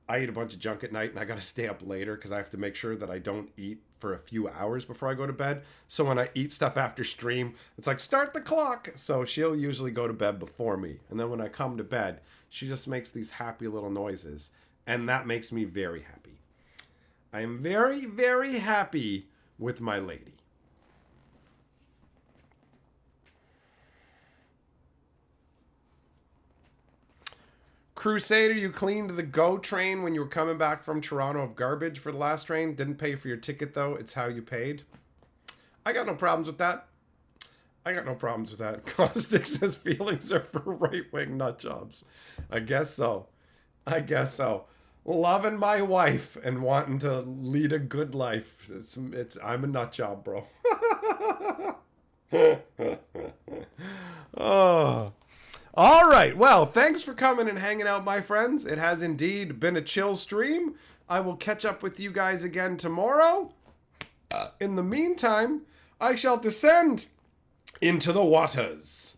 I eat a bunch of junk at night and I got to stay up later because I have to make sure that I don't eat for a few hours before I go to bed. So when I eat stuff after stream, it's like, start the clock. So she'll usually go to bed before me. And then when I come to bed, she just makes these happy little noises. And that makes me very happy. I am very, very happy with my lady. Crusader, you cleaned the GO train when you were coming back from Toronto of garbage for the last train. Didn't pay for your ticket, though. It's how you paid. I got no problems with that. Caustic says feelings are for right-wing nut jobs. I guess so. Loving my wife and wanting to lead a good life. I'm a nut job, bro. Oh. All right. Well, thanks for coming and hanging out, my friends. It has indeed been a chill stream. I will catch up with you guys again tomorrow. In the meantime, I shall descend into the waters.